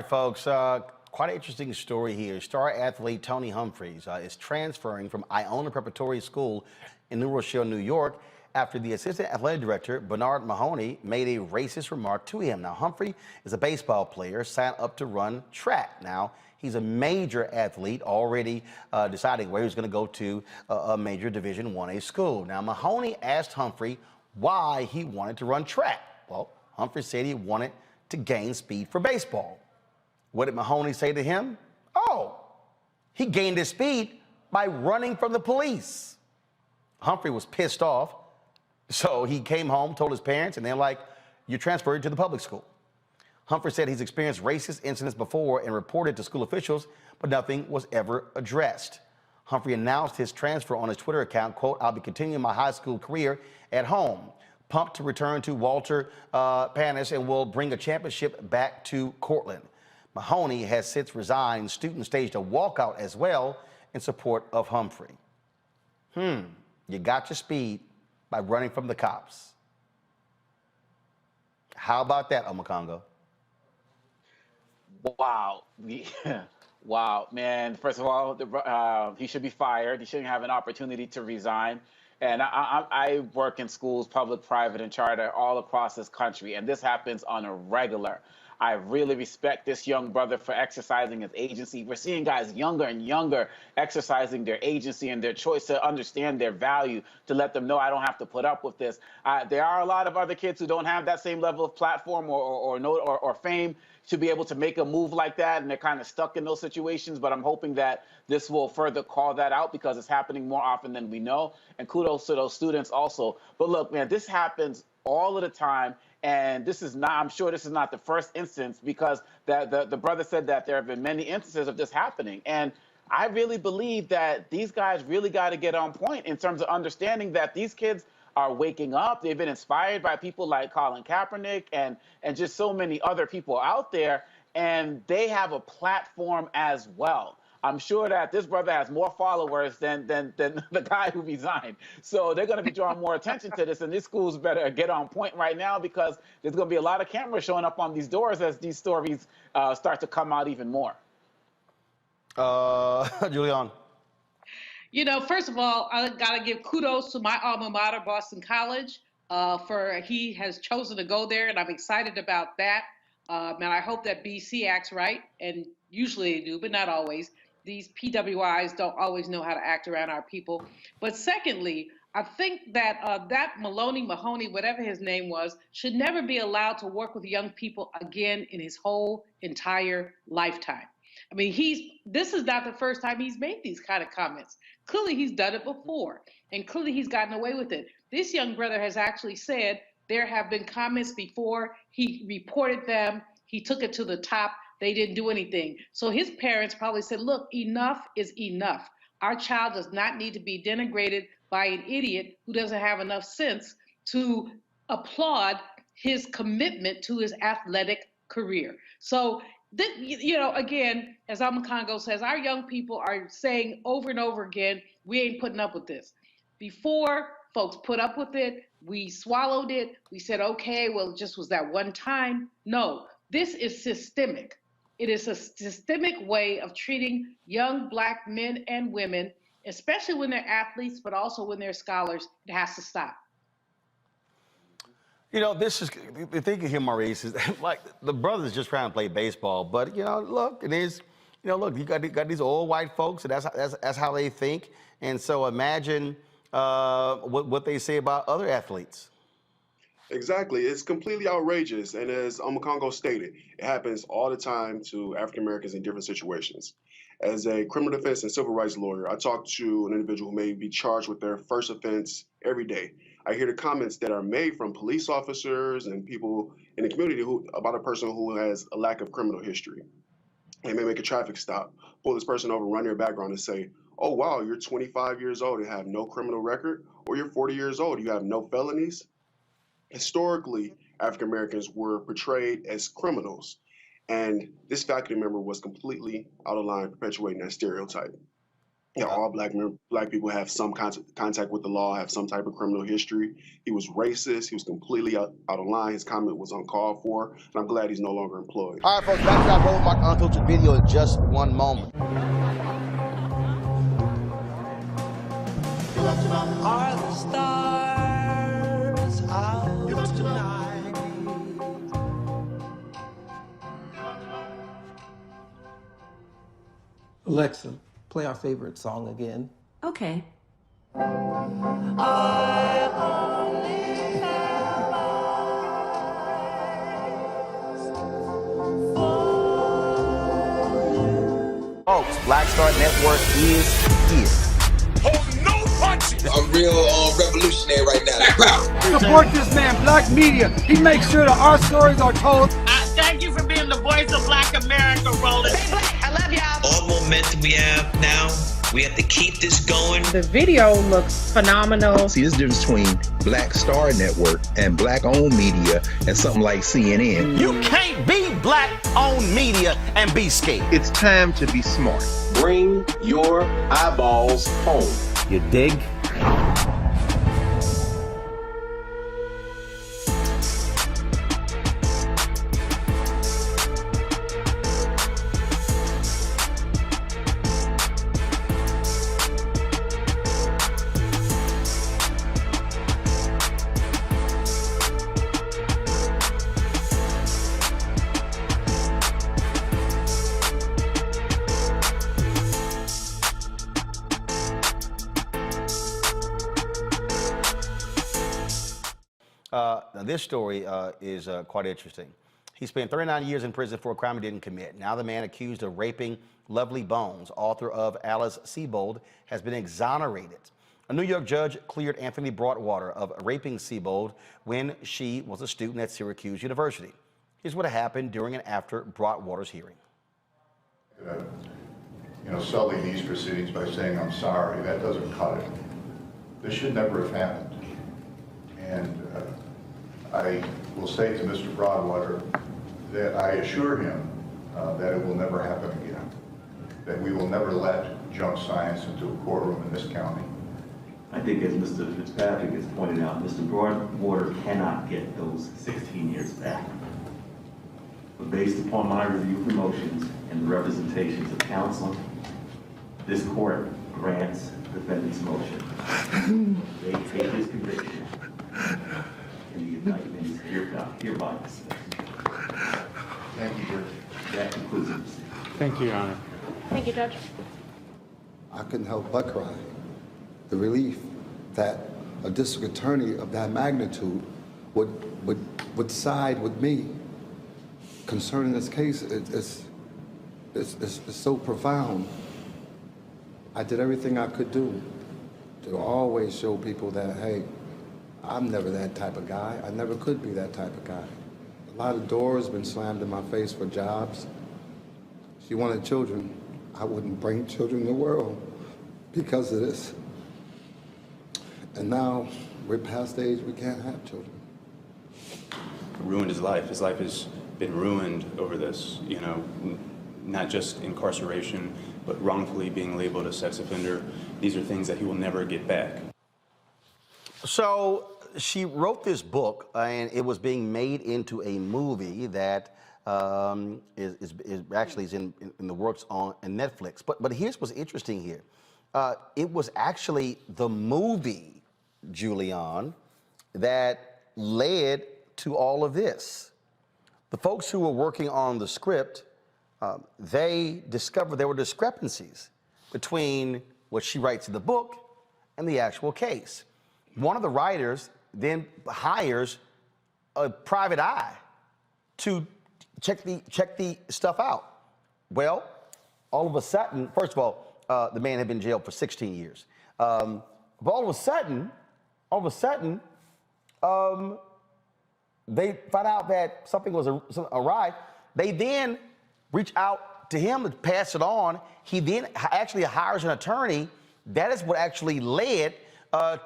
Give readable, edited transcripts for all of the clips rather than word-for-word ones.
right, folks. Quite an interesting story here. Star athlete Tony Humphries is transferring from Iona Preparatory School in New Rochelle, New York, after the assistant athletic director, Bernard Mahoney, made a racist remark to him. Now, Humphrey is a baseball player, signed up to run track. Now, he's a major athlete, already deciding where he's going to go to a major Division 1A school. Now, Mahoney asked Humphrey why he wanted to run track. Well, Humphrey said he wanted to gain speed for baseball. What did Mahoney say to him? Oh, he gained his speed by running from the police. Humphrey was pissed off, so he came home, told his parents, and they're like, you're transferred to the public school. Humphrey said he's experienced racist incidents before and reported to school officials, but nothing was ever addressed. Humphrey announced his transfer on his Twitter account, quote, I'll be continuing my high school career at home. Pumped to return to Walter Panis and will bring a championship back to Cortland. Mahoney has since resigned. Students staged a walkout as well in support of Humphrey. You got your speed by running from the cops. How about that, Omakongo? Wow. Wow, man. First of all, he should be fired. He shouldn't have an opportunity to resign. And I work in schools, public, private, and charter all across this country, and this happens on a regular. I really respect this young brother for exercising his agency. We're seeing guys younger and younger exercising their agency and their choice to understand their value, to let them know I don't have to put up with this. There are a lot of other kids who don't have that same level of platform or fame to be able to make a move like that, and they're kind of stuck in those situations. But I'm hoping that this will further call that out because it's happening more often than we know. And kudos to those students also. But look, man, this happens all of the time. And this is not, I'm sure this is not the first instance, because the brother said that there have been many instances of this happening. And I really believe that these guys really got to get on point in terms of understanding that these kids are waking up. They've been inspired by people like Colin Kaepernick and just so many other people out there, and they have a platform as well. I'm sure that this brother has more followers than the guy who resigned. So they're going to be drawing more attention to this, and these schools better get on point right now, because there's going to be a lot of cameras showing up on these doors as these stories start to come out even more. Julian. You know, first of all, I got to give kudos to my alma mater, Boston College, for he has chosen to go there, and I'm excited about that. And I hope that BC acts right, and usually they do, but not always. These PWIs don't always know how to act around our people. But secondly, I think that that Mahoney, whatever his name was, should never be allowed to work with young people again in his whole entire lifetime. I mean, this is not the first time he's made these kind of comments. Clearly, he's done it before, and clearly he's gotten away with it. This young brother has actually said there have been comments before. He reported them. He took it to the top. They didn't do anything. So his parents probably said, look, enough is enough. Our child does not need to be denigrated by an idiot who doesn't have enough sense to applaud his commitment to his athletic career. So, you know, again, as Omakongo says, our young people are saying over and over again, we ain't putting up with this. Before, folks put up with it. We swallowed it. We said, okay, well, it just was that one time. No, this is systemic. It is a systemic way of treating young Black men and women, especially when they're athletes, but also when they're scholars. It has to stop. You know, this is the thing here, Maurice, is like the brother's just trying to play baseball, but you know, look, it is, you know, look, you got these old white folks, and that's how they think, and so imagine what they say about other athletes. Exactly. It's completely outrageous. And as Omakongo stated, it happens all the time to African Americans in different situations. As a criminal defense and civil rights lawyer, I talk to an individual who may be charged with their first offense every day. I hear the comments that are made from police officers and people in the community about a person who has a lack of criminal history. They may make a traffic stop, pull this person over, run their background, and say, oh, wow, you're 25 years old and have no criminal record, or you're 40 years old, you have no felonies. Historically, African Americans were portrayed as criminals, and this faculty member was completely out of line, perpetuating that stereotype. that all black people have some contact with the law, have some type of criminal history. He was racist. He was completely out of line. His comment was uncalled for, and I'm glad he's no longer employed. All right, folks, back to our Roland Mark Unfiltered video in just one moment. Are the stars out tonight? Alexa, play our favorite song again. Okay. Folks, Black Star Network is here. I'm real revolutionary right now. Support this man, Black Media. He makes sure that our stories are told. Thank you for being the voice of Black America, Roland. Stay black. I love y'all. All momentum we have now, we have to keep this going. The video looks phenomenal. See, there's a difference between Black Star Network and Black-owned media and something like CNN. You can't be Black-owned media and be scared. It's time to be smart. Bring your eyeballs home. You dig? Now this story is quite interesting. He spent 39 years in prison for a crime he didn't commit. Now the man accused of raping Lovely Bones, author of Alice Sebold, has been exonerated. A New York judge cleared Anthony Broadwater of raping Sebold when she was a student at Syracuse University. Here's what happened during and after Broadwater's hearing. Sully these proceedings by saying I'm sorry, that doesn't cut it. This should never have happened. And I will say to Mr. Broadwater that I assure him that it will never happen again, that we will never let junk science into a courtroom in this county. I think, as Mr. Fitzpatrick has pointed out, Mr. Broadwater cannot get those 16 years back. But based upon my review of the motions and the representations of counsel, this court grants the defendant's motion. They take his conviction, and the indictment is hereby dismissed. Thank you, Judge. That concludes it. Thank you, Your Honor. Thank you, Judge. I couldn't help but cry. The relief that a district attorney of that magnitude would side with me concerning this case is so profound. I did everything I could do to always show people that, hey, I'm never that type of guy. I never could be that type of guy. A lot of doors been slammed in my face for jobs. She wanted children. I wouldn't bring children in the world because of this. And now we're past the age we can't have children. Ruined his life. His life has been ruined over this, not just incarceration, but wrongfully being labeled a sex offender. These are things that he will never get back. So she wrote this book, and it was being made into a movie that is actually in the works on Netflix. But here's what's interesting here. It was actually the movie, Julian, that led to all of this. The folks who were working on the script, they discovered there were discrepancies between what she writes in the book and the actual case. One of the writers then hires a private eye to check the stuff out. Well, all of a sudden, first of all, the man had been in jail for 16 years. But all of a sudden, they find out that something was awry. They then reach out to him to pass it on. He then actually hires an attorney. That is what actually led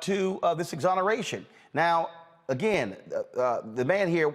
to this exoneration. Now, again, the man here,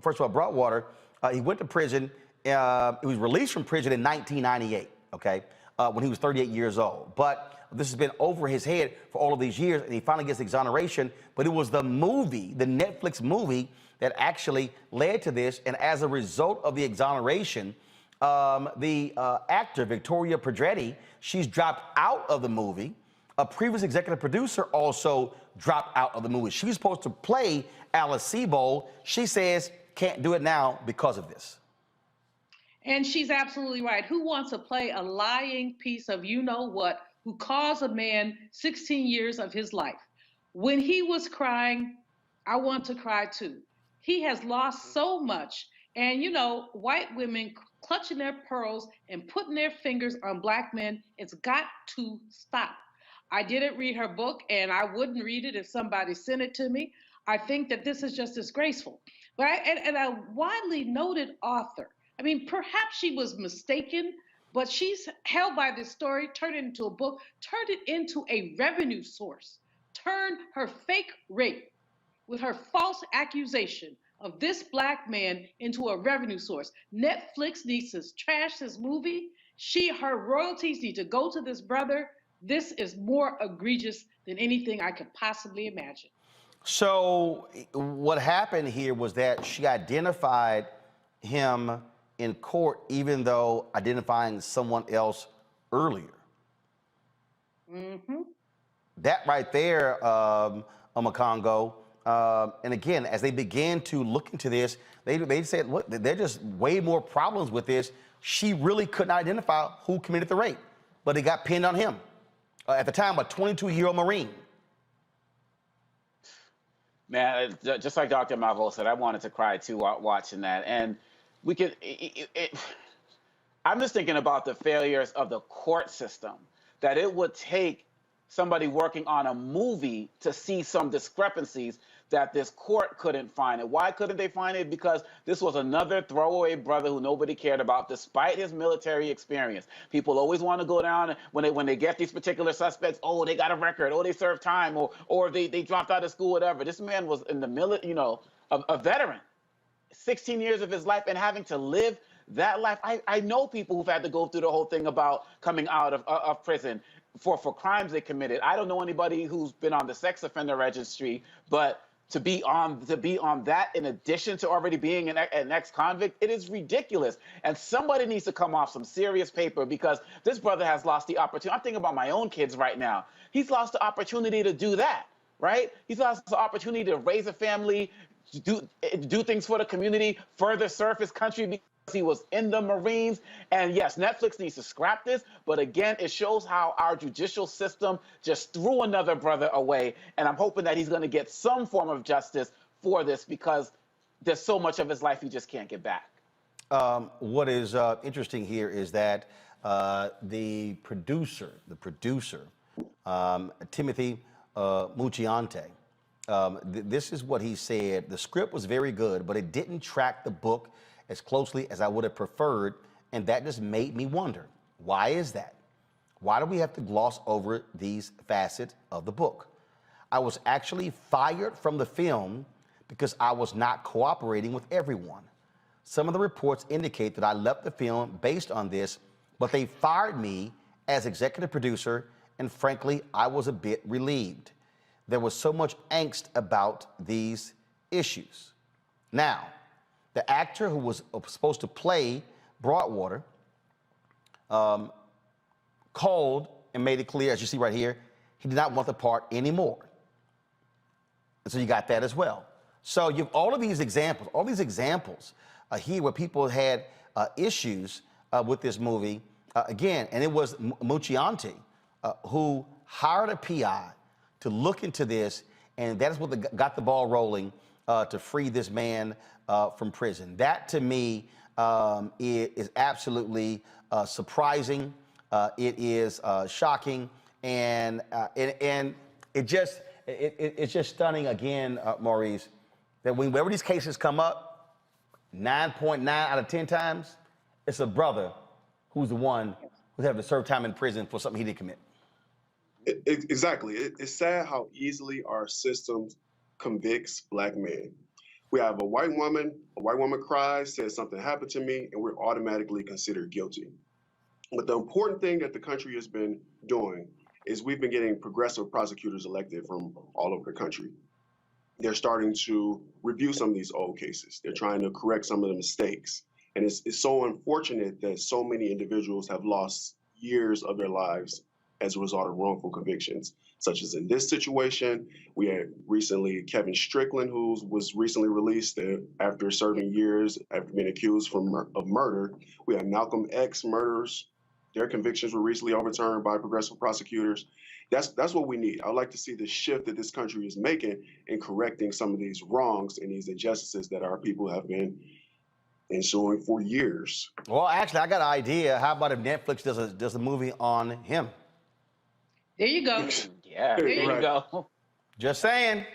first of all, Broadwater, he went to prison. He was released from prison in 1998, okay? when he was 38 years old. But this has been over his head for all of these years, and he finally gets exoneration. But it was the movie, the Netflix movie, that actually led to this. And as a result of the exoneration, the actor, Victoria Pedretti, she's dropped out of the movie. A previous executive producer also dropped out of the movie. She was supposed to play Alice Sebold. She says can't do it now because of this. And she's absolutely right. Who wants to play a lying piece of you-know-what who caused a man 16 years of his life? When he was crying, I want to cry too. He has lost so much. And, you know, white women clutching their pearls and putting their fingers on black men, it's got to stop. I didn't read her book, and I wouldn't read it if somebody sent it to me. I think that this is just disgraceful. But and a widely noted author, I mean, perhaps she was mistaken, but she's held by this story, turned it into a book, turned it into a revenue source, turned her fake rape with her false accusation of this black man into a revenue source. Netflix needs to trash this movie. Her royalties need to go to this brother. This is more egregious than anything I could possibly imagine. So what happened here was that she identified him in court, even though identifying someone else earlier. Mm-hmm. That right there, Omakongo, and again, as they began to look into this, they said, look, there's just way more problems with this. She really couldn't identify who committed the rape, but it got pinned on him. At the time, a 22-year-old Marine. Man, just like Dr. Malvo said, I wanted to cry too watching that. And we could, I'm just thinking about the failures of the court system, that it would take somebody working on a movie to see some discrepancies that this court couldn't find. And why couldn't they find it? Because this was another throwaway brother who nobody cared about, despite his military experience. People always want to go down when they get these particular suspects. Oh, they got a record. Oh, they served time, or they dropped out of school, whatever. This man was in the military, you know, a veteran, 16 years of his life, and having to live that life. I know people who've had to go through the whole thing about coming out of prison for crimes they committed. I don't know anybody who's been on the sex offender registry, but to be on that in addition to already being an ex-convict, it is ridiculous. And somebody needs to come off some serious paper, because this brother has lost the opportunity. I'm thinking about my own kids right now. He's lost the opportunity to do that, right? He's lost the opportunity to raise a family, do things for the community, further serve his country, because he was in the Marines. And yes, Netflix needs to scrap this, but again, it shows how our judicial system just threw another brother away. And I'm hoping that he's going to get some form of justice for this, because there's so much of his life he just can't get back. What is interesting here is that the producer, Timothy Mucciante, this is what he said. The script was very good, but it didn't track the book as closely as I would have preferred, and that just made me wonder, why is that? Why do we have to gloss over these facets of the book? I was actually fired from the film because I was not cooperating with everyone. Some of the reports indicate that I left the film based on this, but they fired me as executive producer, and frankly, I was a bit relieved. There was so much angst about these issues. Now, the actor who was supposed to play Broadwater called and made it clear, as you see right here, he did not want the part anymore. And so you got that as well. So you have all these examples here where people had issues with this movie. Again, and it was Mucciante who hired a PI to look into this, and that is what got the ball rolling to free this man from prison. That, to me, is absolutely surprising. It is shocking, and it's just stunning again, Maurice, that whenever these cases come up, 9.9 out of 10 times, it's a brother who's the one who's having to serve time in prison for something he didn't commit. Exactly. It's sad how easily our system convicts black men. We have a white woman cries, says something happened to me, and we're automatically considered guilty. But the important thing that the country has been doing is we've been getting progressive prosecutors elected from all over the country. They're starting to review some of these old cases. They're trying to correct some of the mistakes. And it's so unfortunate that so many individuals have lost years of their lives as a result of wrongful convictions, such as in this situation. We had recently Kevin Strickland, who was recently released after serving years after being accused of murder. We had Malcolm X murderers. Their convictions were recently overturned by progressive prosecutors. That's what we need. I'd like to see the shift that this country is making in correcting some of these wrongs and these injustices that our people have been ensuing for years. Well, actually, I got an idea. How about if Netflix does a movie on him? There you go. Yeah, there you go. Just saying.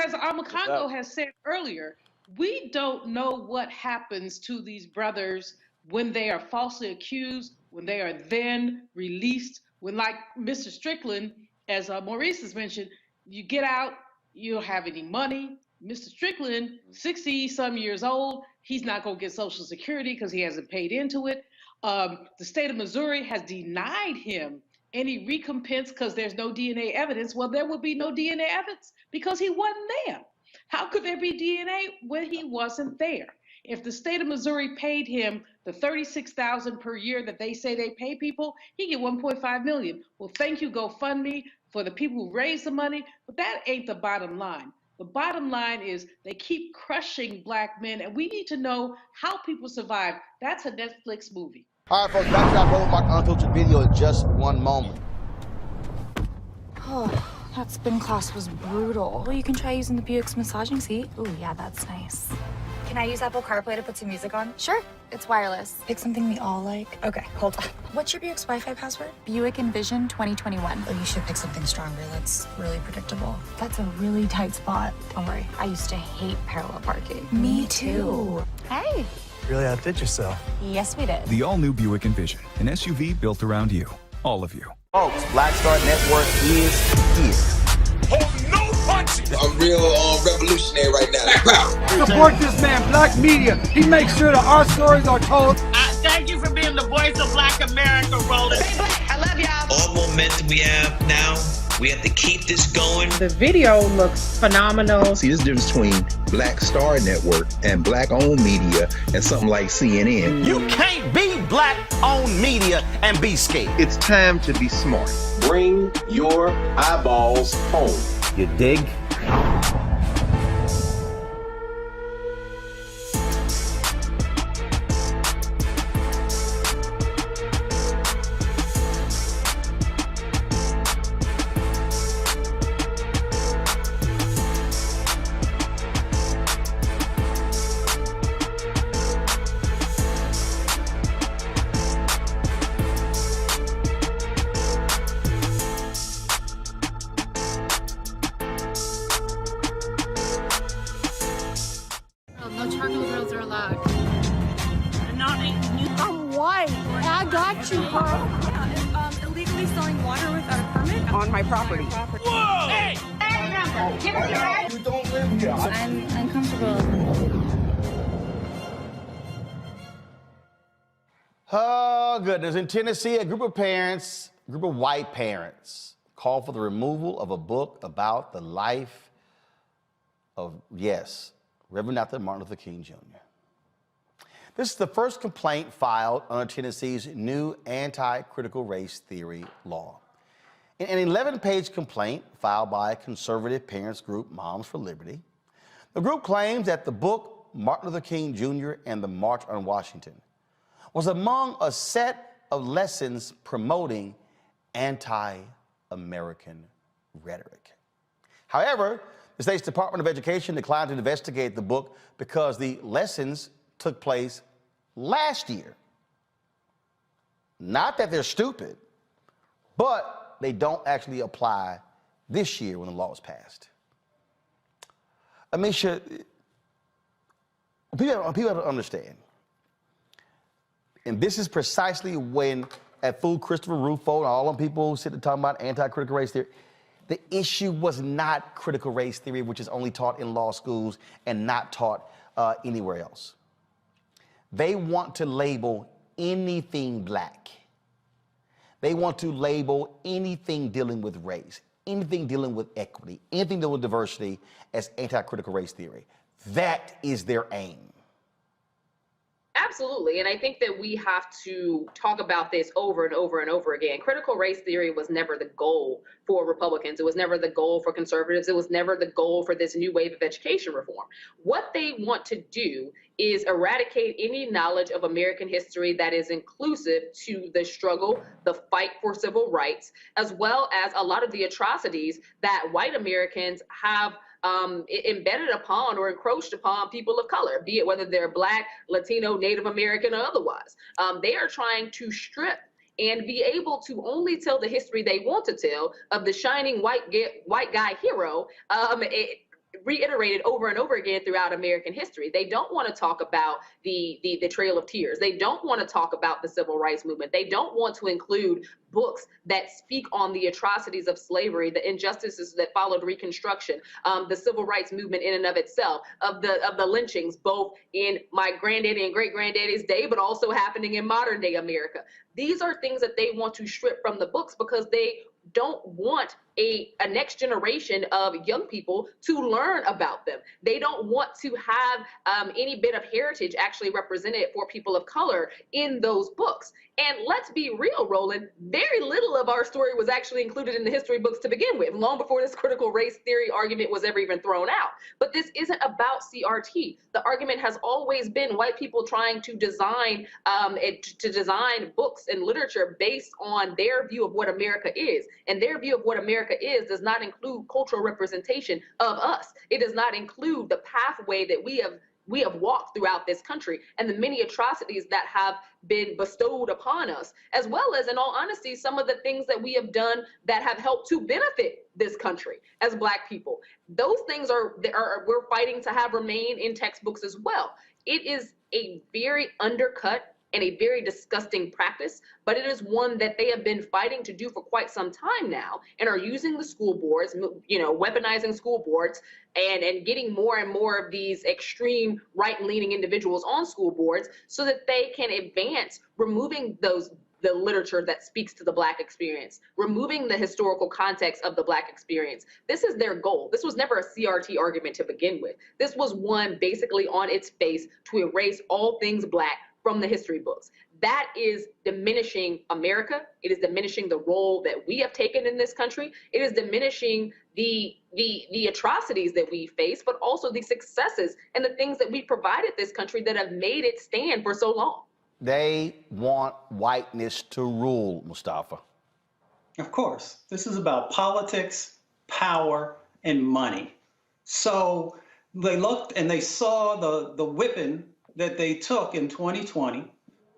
As Amakongo has said earlier, we don't know what happens to these brothers when they are falsely accused, when they are then released, when, like Mr. Strickland, as Maurice has mentioned, you get out, you don't have any money. Mr. Strickland, 60-some years old, he's not going to get Social Security because he hasn't paid into it. The state of Missouri has denied him any recompense because there's no DNA evidence. Well, there will be no DNA evidence because he wasn't there. How could there be DNA when he wasn't there? If the state of Missouri paid him the $36,000 per year that they say they pay people, he get $1.5 million. Well, thank you, GoFundMe, for the people who raised the money, but that ain't the bottom line. The bottom line is they keep crushing Black men, and we need to know how people survive. That's a Netflix movie. All right, folks, back to our Roland Unfiltered video in just one moment. Oh, that spin class was brutal. Well, you can try using the Buick's massaging seat. Ooh, yeah, that's nice. Can I use Apple CarPlay to put some music on? Sure, it's wireless. Pick something we all like. Okay, hold on. What's your Buick's Wi-Fi password? Buick Envision 2021. Oh, you should pick something stronger. That's really predictable. That's a really tight spot. Don't worry, I used to hate parallel parking. Me too. Hey. Really outdid yourself. Yes, we did. The all-new Buick Envision, an SUV built around you, all of you. Folks, Black Star Network is here. Oh, no punches! I'm real revolutionary right now. Support this man, Black Media. He makes sure that our stories are told. Thank you for being the voice of Black America, Roland. Hey, Black, I love y'all. All momentum we have now, we have to keep this going. The video looks phenomenal. See, this difference between Black Star Network and Black-owned media and something like CNN. You can't be Black-owned media and be scared. It's time to be smart. Bring your eyeballs home. You dig? No charcoal grills are allowed. I'm white. I got you, girl. Yeah, illegally selling water without a permit On my property. Whoa! Hey! You don't live here. I'm uncomfortable. Oh, goodness. In Tennessee, a group of white parents, called for the removal of a book about the life of, yes, Reverend Dr. Martin Luther King Jr. This is the first complaint filed under Tennessee's new anti-critical race theory law. In an 11-page complaint filed by a conservative parents group, Moms for Liberty, the group claims that the book, Martin Luther King Jr. and the March on Washington, was among a set of lessons promoting anti-American rhetoric. However, the state's Department of Education declined to investigate the book because the lessons took place last year. Not that they're stupid, but they don't actually apply this year when the law was passed. Amisha, people have to understand, and this is precisely when, at Fool Christopher Rufo and all them people who sit and talk about anti-critical race theory, the issue was not critical race theory, which is only taught in law schools and not taught anywhere else. They want to label anything black They want to label anything dealing with race, anything dealing with equity, anything dealing with diversity as anti-critical race theory. That is their aim. Absolutely. And I think that we have to talk about this over and over and over again. Critical race theory was never the goal for Republicans. It was never the goal for conservatives. It was never the goal for this new wave of education reform. What they want to do is eradicate any knowledge of American history that is inclusive to the struggle, the fight for civil rights, as well as a lot of the atrocities that white Americans have embedded upon or encroached upon people of color, be it whether they're Black, Latino, Native American, or otherwise. They are trying to strip and be able to only tell the history they want to tell of the shining white guy hero, reiterated over and over again throughout American history. They don't want to talk about the Trail of Tears. They don't want to talk about the Civil Rights Movement. They don't want to include books that speak on the atrocities of slavery, the injustices that followed Reconstruction, the Civil Rights Movement in and of itself, of the lynchings, both in my granddaddy and great-granddaddy's day, but also happening in modern day America. These are things that they want to strip from the books because they don't want a next generation of young people to learn about them. They don't want to have any bit of heritage actually represented for people of color in those books. And let's be real, Roland, very little of our story was actually included in the history books to begin with, long before this critical race theory argument was ever even thrown out. But this isn't about CRT. The argument has always been white people trying to design books and literature based on their view of what America is. And their view of what America is does not include cultural representation of us. It does not include the pathway that we have walked throughout this country and the many atrocities that have been bestowed upon us, as well as, in all honesty, some of the things that we have done that have helped to benefit this country as Black people. Those things we're fighting to have remain in textbooks as well. It is a very undercut and a very disgusting practice, but it is one that they have been fighting to do for quite some time now and are using the school boards, weaponizing school boards and getting more and more of these extreme right-leaning individuals on school boards so that they can advance removing the literature that speaks to the Black experience, removing the historical context of the Black experience. This is their goal. This was never a CRT argument to begin with. This was one basically on its face to erase all things Black from the history books. That is diminishing America. It is diminishing the role that we have taken in this country. It is diminishing the atrocities that we face, but also the successes and the things that we provided this country that have made it stand for so long. They want whiteness to rule, Mustafa. Of course. This is about politics, power, and money. So they looked and they saw the whipping that they took in 2020,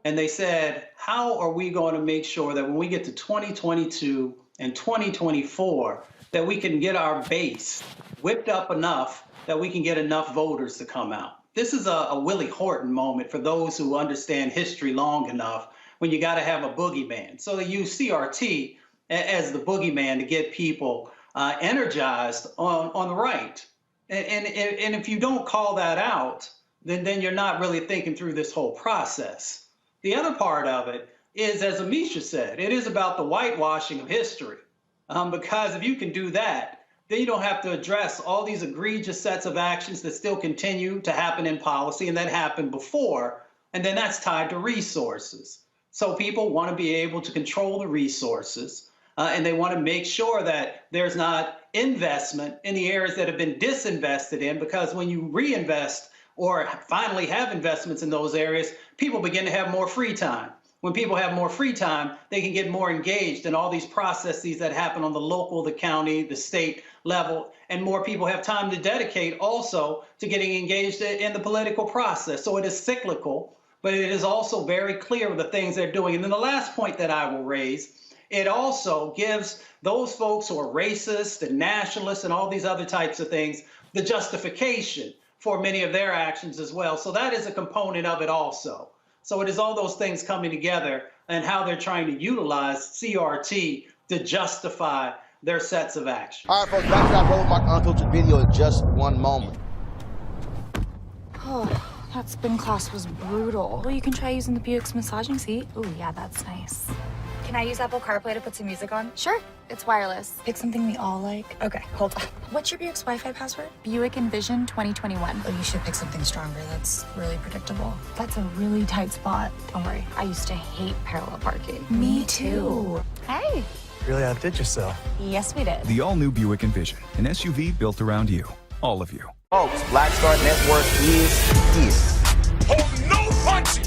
and they said, how are we going to make sure that when we get to 2022 and 2024, that we can get our base whipped up enough that we can get enough voters to come out? This is a Willie Horton moment for those who understand history long enough, when you got to have a boogeyman. So they use CRT as the boogeyman to get people energized on the right. And if you don't call that out, then you're not really thinking through this whole process. The other part of it is, as Amisha said, it is about the whitewashing of history. Because if you can do that, then you don't have to address all these egregious sets of actions that still continue to happen in policy and that happened before, and then that's tied to resources. So people want to be able to control the resources, and they want to make sure that there's not investment in the areas that have been disinvested in, because when you reinvest or finally have investments in those areas, people begin to have more free time. When people have more free time, they can get more engaged in all these processes that happen on the local, the county, the state level, and more people have time to dedicate also to getting engaged in the political process. So it is cyclical, but it is also very clear the things they're doing. And then the last point that I will raise, it also gives those folks who are racist and nationalists and all these other types of things the justification for many of their actions as well. So that is a component of it also. So it is all those things coming together and how they're trying to utilize CRT to justify their sets of action. All right, folks, back to that roadblock unfiltered video in just one moment. Oh, that spin class was brutal. Well, you can try using the Buick's massaging seat. Ooh, yeah, that's nice. Can I use Apple CarPlay to put some music on? Sure, it's wireless. Pick something we all like. Okay, hold on. What's your Buick's Wi-Fi password? Buick Envision 2021. Oh, you should pick something stronger that's really predictable. That's a really tight spot. Don't worry, I used to hate parallel parking. Me too. Hey. Really outdid yourself. Yes, we did. The all-new Buick Envision, an SUV built around you. All of you. Folks, Black Star Network is here.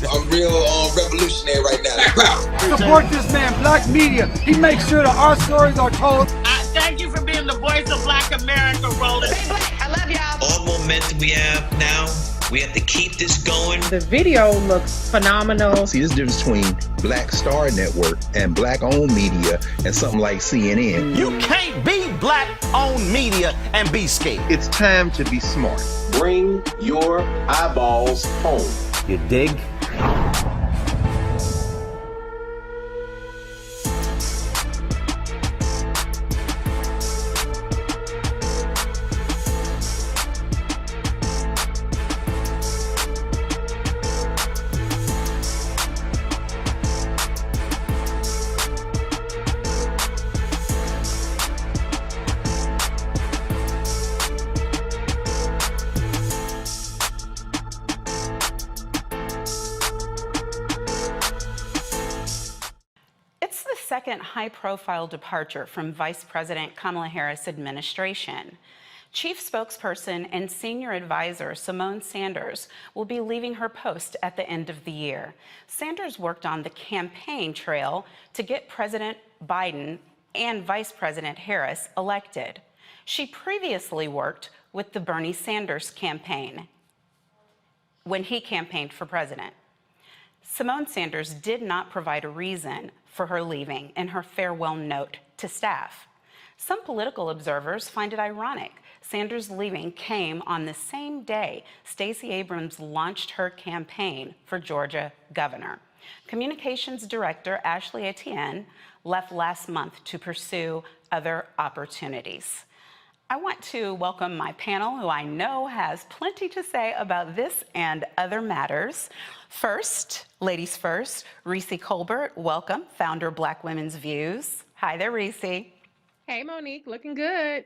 I'm real revolutionary right now. Support this man, Black Media. He makes sure that our stories are told. Thank you for being the voice of Black America, Roland. Stay black. I love y'all. All momentum we have now, we have to keep this going. The video looks phenomenal. See, there's a difference between Black Star Network and black-owned media and something like CNN. You can't be black-owned media and be scared. It's time to be smart. Bring your eyeballs home. You dig? Second high-profile departure from Vice President Kamala Harris' administration. Chief spokesperson and senior advisor Simone Sanders will be leaving her post at the end of the year. Sanders worked on the campaign trail to get President Biden and Vice President Harris elected. She previously worked with the Bernie Sanders campaign when he campaigned for president. Simone Sanders did not provide a reason for her leaving in her farewell note to staff. Some political observers find it ironic Sanders' leaving came on the same day Stacey Abrams launched her campaign for Georgia governor. Communications Director Ashley Etienne left last month to pursue other opportunities. I want to welcome my panel, who I know has plenty to say about this and other matters. First, ladies first, Reese Colbert, welcome, founder of Black Women's Views. Hi there, Reese. Hey, Monique, looking good.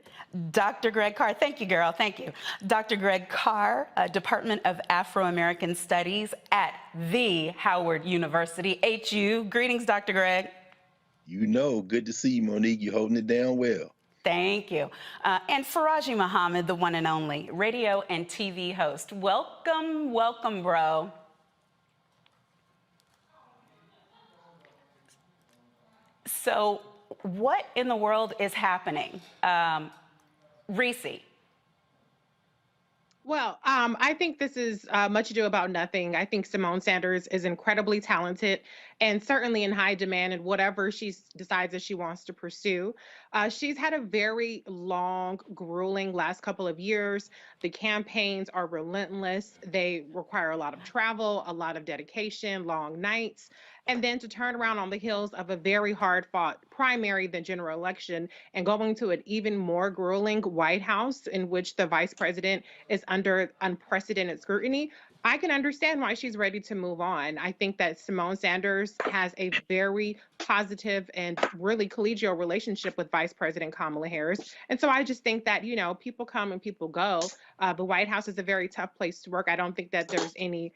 Dr. Greg Carr, thank you, girl, thank you. Dr. Greg Carr, Department of Afro-American Studies at the Howard University, HU. Greetings, Dr. Greg. You know, good to see you, Monique. You're holding it down well. Thank you. And Faraji Muhammad, the one and only radio and TV host. Welcome, welcome, bro. So what in the world is happening? Reese. Well, I think this is much ado about nothing. I think Simone Sanders is incredibly talented and certainly in high demand in whatever she decides that she wants to pursue. She's had a very long, grueling last couple of years. The campaigns are relentless. They require a lot of travel, a lot of dedication, long nights. And then to turn around on the heels of a very hard-fought primary, the general election, and going to an even more grueling White House in which the vice president is under unprecedented scrutiny, I can understand why she's ready to move on. I think that Simone Sanders has a very positive and really collegial relationship with Vice President Kamala Harris. And so I just think that, you know, people come and people go. The White House is a very tough place to work. I don't think that there's any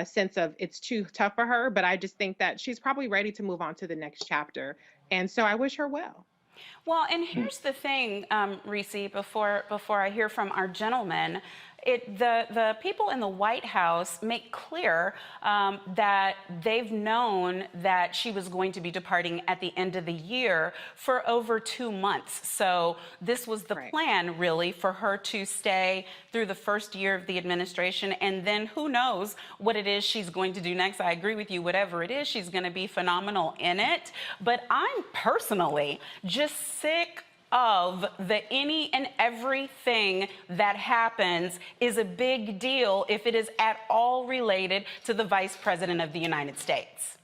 sense of it's too tough for her, but I just think that she's probably ready to move on to the next chapter. And so I wish her well. Well, and here's the thing, Reese, before I hear from our gentleman, the people in the White House make clear that they've known that she was going to be departing at the end of the year for over 2 months. So this was the plan, really, for her to stay through the first year of the administration. And then who knows what it is she's going to do next. I agree with you, whatever it is, she's going to be phenomenal in it. But I'm personally just sick of the any and everything that happens is a big deal if it is at all related to the Vice President of the United States.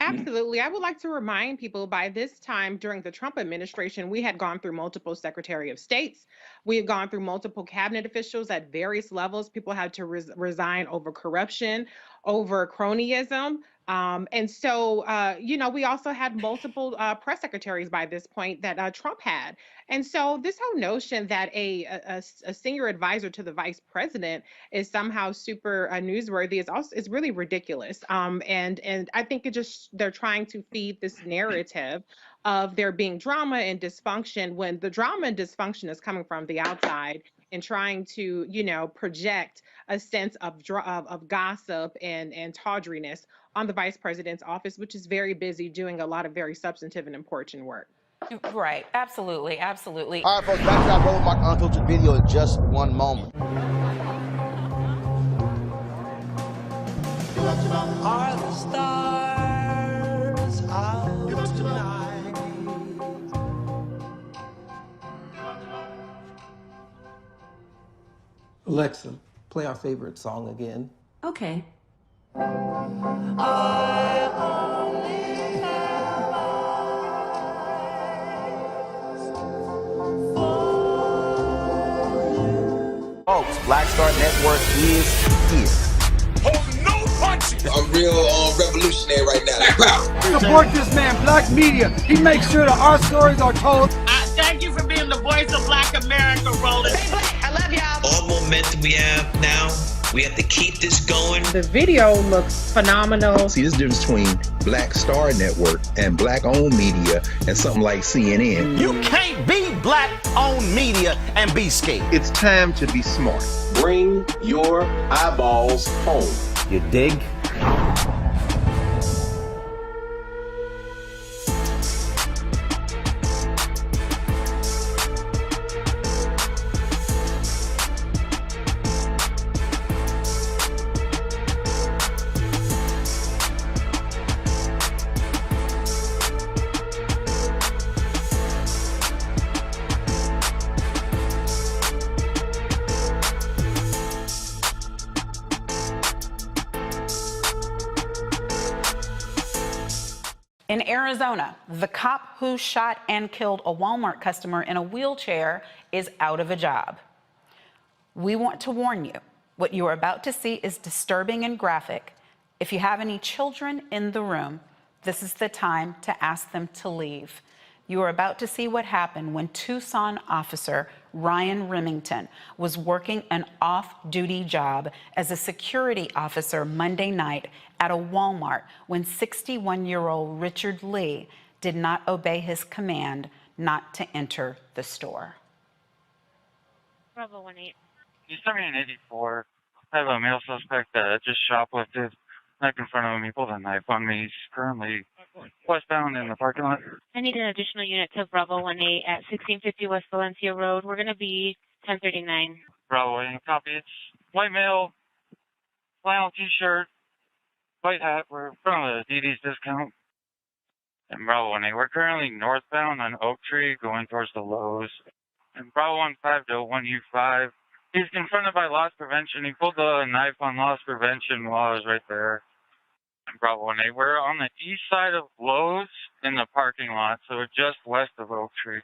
Absolutely. I would like to remind people by this time during the Trump administration, we had gone through multiple Secretary of States. We had gone through multiple cabinet officials at various levels. People had to resign over corruption. over cronyism. And so, we also had multiple press secretaries by this point that Trump had. And so this whole notion that a senior advisor to the vice president is somehow super newsworthy is really ridiculous. And I think they're trying to feed this narrative of there being drama and dysfunction when the drama and dysfunction is coming from the outside and trying to, project a sense of gossip and tawdriness on the vice president's office, which is very busy doing a lot of very substantive and important work. Right. Absolutely. Absolutely. All right, folks, back to our Roland Mark Unfiltered video in just one moment. Are the stars out tonight? Alexa, play our favorite song again. Okay. Folks, Black Star Network is here. I'm real revolutionary right now. Support this man, Black Media. He makes sure that our stories are told. Thank you for being the voice of Black America, Roland. Stay black. I love y'all. All momentum we have now, we have to keep this going. The video looks phenomenal. See, there's a difference between Black Star Network and black-owned media and something like CNN. You can't be black-owned media and be scared. It's time to be smart. Bring your eyeballs home. You dig? In Arizona, the cop who shot and killed a Walmart customer in a wheelchair is out of a job. We want to warn you, what you are about to see is disturbing and graphic. If you have any children in the room, this is the time to ask them to leave. You are about to see what happened when Tucson officer Ryan Remington was working an off-duty job as a security officer Monday night at a Walmart when 61-year-old Richard Lee did not obey his command not to enter the store. Bravo 18. You sent me an 84. I have a male suspect that just shoplifted. Knife in front of him. He pulled a knife on me. He's currently westbound in the parking lot. I need an additional unit to Bravo 18 at 1650 West Valencia Road. We're going to be 1039. Bravo 18. Copy. It's white male, flannel t-shirt, white hat. We're in front of the DD's discount. And Bravo 18. We're currently northbound on Oak Tree going towards the Lowe's. And Bravo 15 to 1U5. He's confronted by loss prevention. He pulled the knife on loss prevention while I was right there. And Bravo 18. We're on the east side of Lowe's in the parking lot, so we're just west of Oak Tree.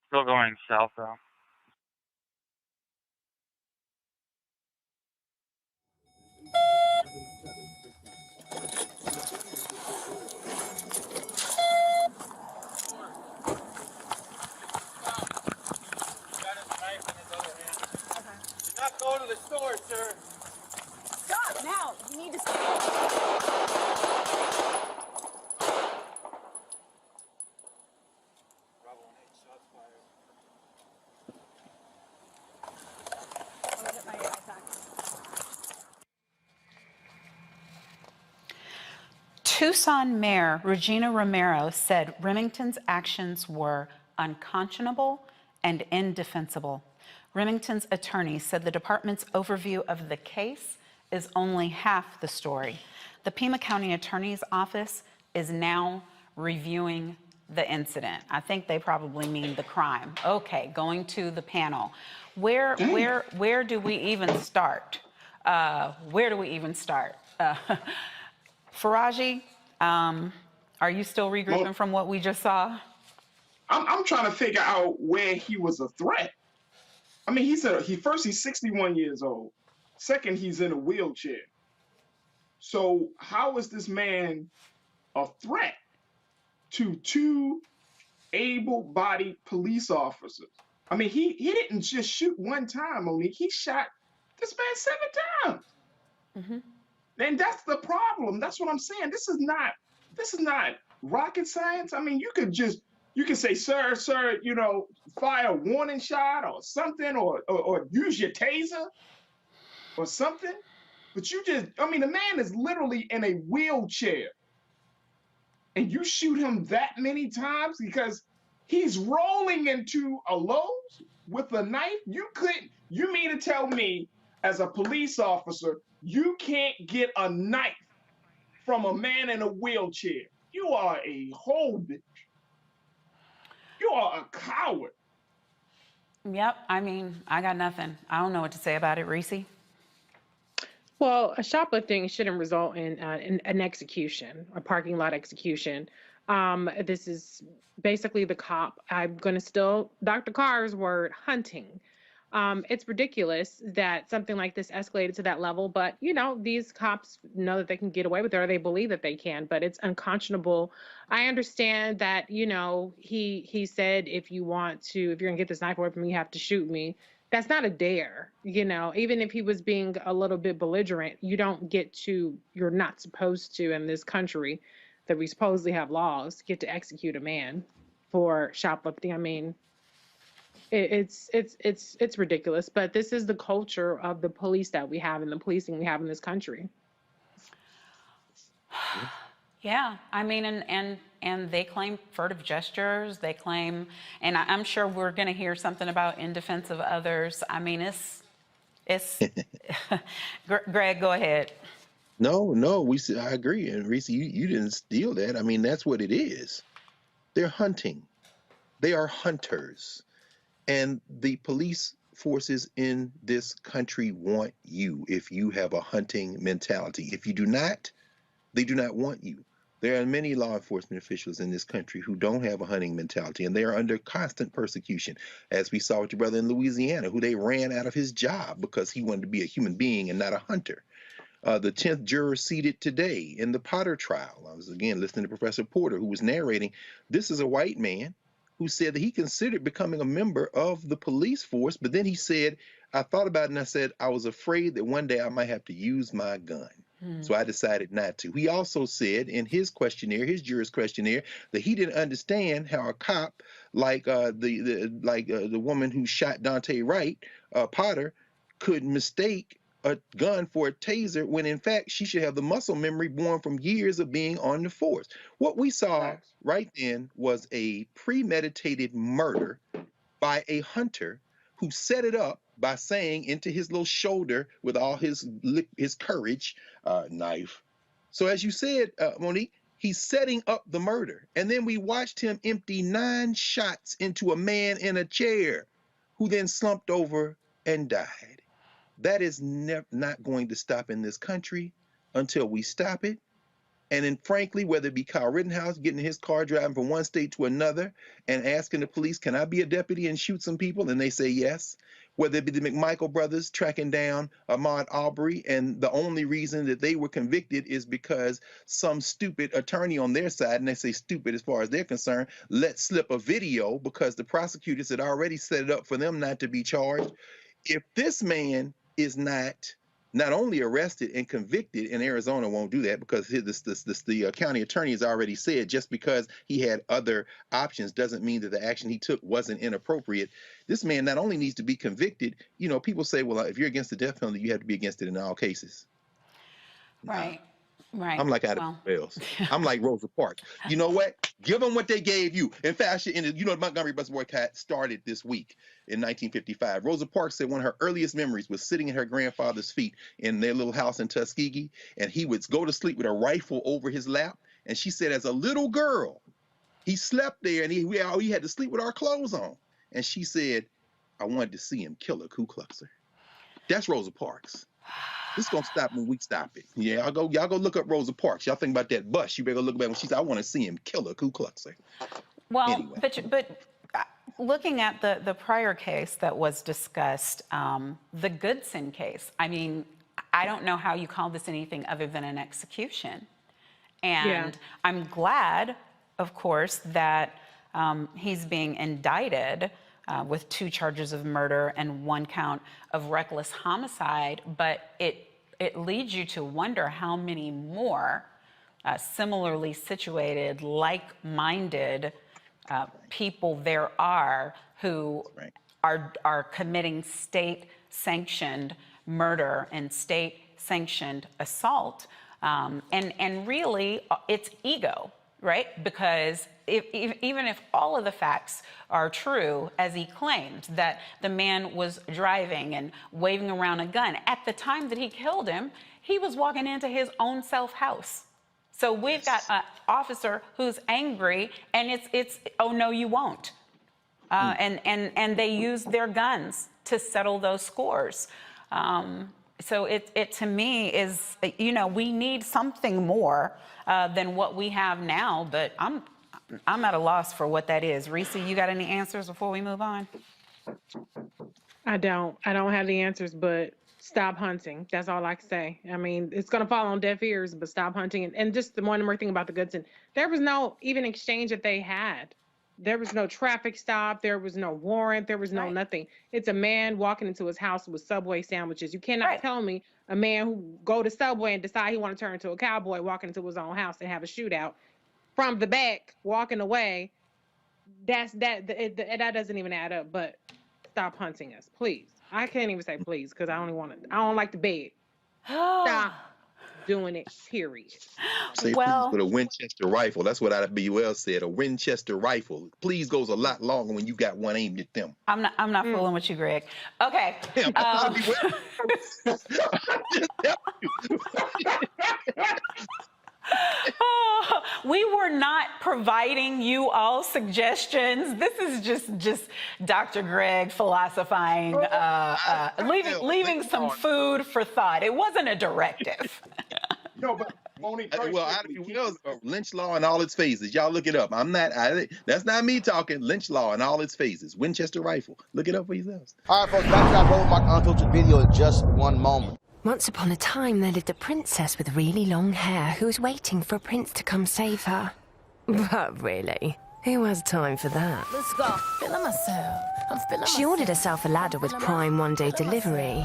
Still going southbound. Go to the store, sir. Stop now. You need to stop. Bravo 18, shots fired. Tucson Mayor Regina Romero said Remington's actions were unconscionable and indefensible. Remington's attorney said the department's overview of the case is only half the story. The Pima County Attorney's Office is now reviewing the incident. I think they probably mean the crime. Okay, going to the panel. Where do we even start? Where do we even start? Faraji, are you still regrouping from what we just saw? I'm trying to figure out where he was a threat. I mean, he's 61 years old. Second, he's in a wheelchair. So how is this man a threat to two able-bodied police officers? I mean, he didn't just shoot one time, Monique. He shot this man 7 times. And that's the problem. That's what I'm saying. This is not rocket science. I mean, you could say, sir, fire a warning shot or something, or use your taser or something. But the man is literally in a wheelchair. And you shoot him that many times because he's rolling into a Lowe's with a knife? You mean to tell me, as a police officer, you can't get a knife from a man in a wheelchair? You are a whole bitch. You are a coward. Yep. I mean, I got nothing. I don't know what to say about it, Reese. Well, a shoplifting shouldn't result in an execution, a parking lot execution. This is basically the cop. I'm going to steal Dr. Carr's word, hunting. It's ridiculous that something like this escalated to that level, but these cops know that they can get away with it, or they believe that they can, but it's unconscionable. I understand that, he said, if you're going to get this knife away from me, you have to shoot me. That's not a dare, even if he was being a little bit belligerent, you're not supposed to, in this country that we supposedly have laws, get to execute a man for shoplifting. I mean, it's ridiculous, but this is the culture of the police that we have and the policing we have in this country. Yeah, I mean, and they claim furtive gestures. They claim, and I'm sure we're going to hear something about in defense of others. I mean, it's. Greg, go ahead. No, I agree. And Reese, you didn't steal that. I mean, that's what it is. They're hunting. They are hunters. And the police forces in this country want you if you have a hunting mentality. If you do not, they do not want you. There are many law enforcement officials in this country who don't have a hunting mentality, and they are under constant persecution, as we saw with your brother in Louisiana, who they ran out of his job because he wanted to be a human being and not a hunter. The 10th juror seated today in the Potter trial. I was, again, listening to Professor Porter, who was narrating. This is a white man who said that he considered becoming a member of the police force, but then he said, I thought about it and I said, I was afraid that one day I might have to use my gun. So I decided not to. He also said in his questionnaire, his juror's questionnaire, that he didn't understand how a cop like the woman who shot Dante Wright, Potter, could mistake a gun for a taser when in fact she should have the muscle memory born from years of being on the force. What we saw right then was a premeditated murder by a hunter who set it up by saying into his little shoulder with all his courage, knife. So as you said, Monique, he's setting up the murder. And then we watched him empty 9 shots into a man in a chair who then slumped over and died. That is not going to stop in this country until we stop it. And then frankly, whether it be Kyle Rittenhouse getting in his car driving from one state to another and asking the police, can I be a deputy and shoot some people? And they say yes. Whether it be the McMichael brothers tracking down Ahmaud Arbery, and the only reason that they were convicted is because some stupid attorney on their side, and they say stupid as far as they're concerned, let slip a video because the prosecutors had already set it up for them not to be charged. If this man is not only arrested and convicted, in Arizona won't do that because the county attorney has already said just because he had other options doesn't mean that the action he took wasn't inappropriate. This man not only needs to be convicted, people say, well, if you're against the death penalty, you have to be against it in all cases. Right. Right. I'm like Adam Wells. I'm like Rosa Parks. You know what? Give them what they gave you. In fact, the Montgomery bus boycott started this week in 1955. Rosa Parks said one of her earliest memories was sitting at her grandfather's feet in their little house in Tuskegee, and he would go to sleep with a rifle over his lap. And she said, as a little girl, he slept there, and we had to sleep with our clothes on. And she said, I wanted to see him kill a Ku Kluxer. That's Rosa Parks. This is gonna stop when we stop it. Yeah, y'all go look up Rosa Parks. Y'all think about that bus. You better look back when she said, I want to see him kill a Ku Kluxer. Well, anyway. but looking at the prior case that was discussed, the Goodson case, I mean, I don't know how you call this anything other than an execution. And Yeah. I'm glad, of course, that he's being indicted with 2 charges of murder and 1 count of reckless homicide, but it leads you to wonder how many more similarly situated, like-minded people there are who are committing state-sanctioned murder and state-sanctioned assault. And really, it's ego, right? Because even if all of the facts are true, as he claimed, that the man was driving and waving around a gun, at the time that he killed him, he was walking into his own self-house. So we've got an officer who's angry, and it's oh, no, you won't. And they use their guns to settle those scores. So it to me is, you know, we need something more than what we have now, but I'm at a loss for what that is. Reese, you got any answers before we move on? I don't have the answers, but stop hunting. That's all I can say. I mean, it's going to fall on deaf ears, but stop hunting. And just the one more thing about the Goodson, there was no even exchange that they had. There was no traffic stop. There was no warrant. There was no nothing. It's a man walking into his house with Subway sandwiches. You cannot tell me a man who go to Subway and decide he want to turn into a cowboy, walking into his own house and have a shootout from the back, walking away. That doesn't even add up. But stop hunting us, please. I can't even say please because I don't like the bed. Stop doing it, period. Say please with a Winchester rifle. That's what IWL said. A Winchester rifle. Please goes a lot longer when you got one aimed at them. I'm not fooling with you, Greg. Okay. We were not providing you all suggestions. This is just Dr. Greg philosophizing, leaving some food for thought. It wasn't a directive. No, but Monique, well, IWL, lynch law in all its phases. Y'all look it up. That's not me talking. Lynch law in all its phases. Winchester rifle. Look it up for yourselves. All right, folks, back to our Roland Mark Unfiltered video in just one moment. Once upon a time, there lived a princess with really long hair who was waiting for a prince to come save her. But really, who has time for that? Let's go. Feeling myself. I'm feeling She ordered herself a ladder with Prime one-day delivery,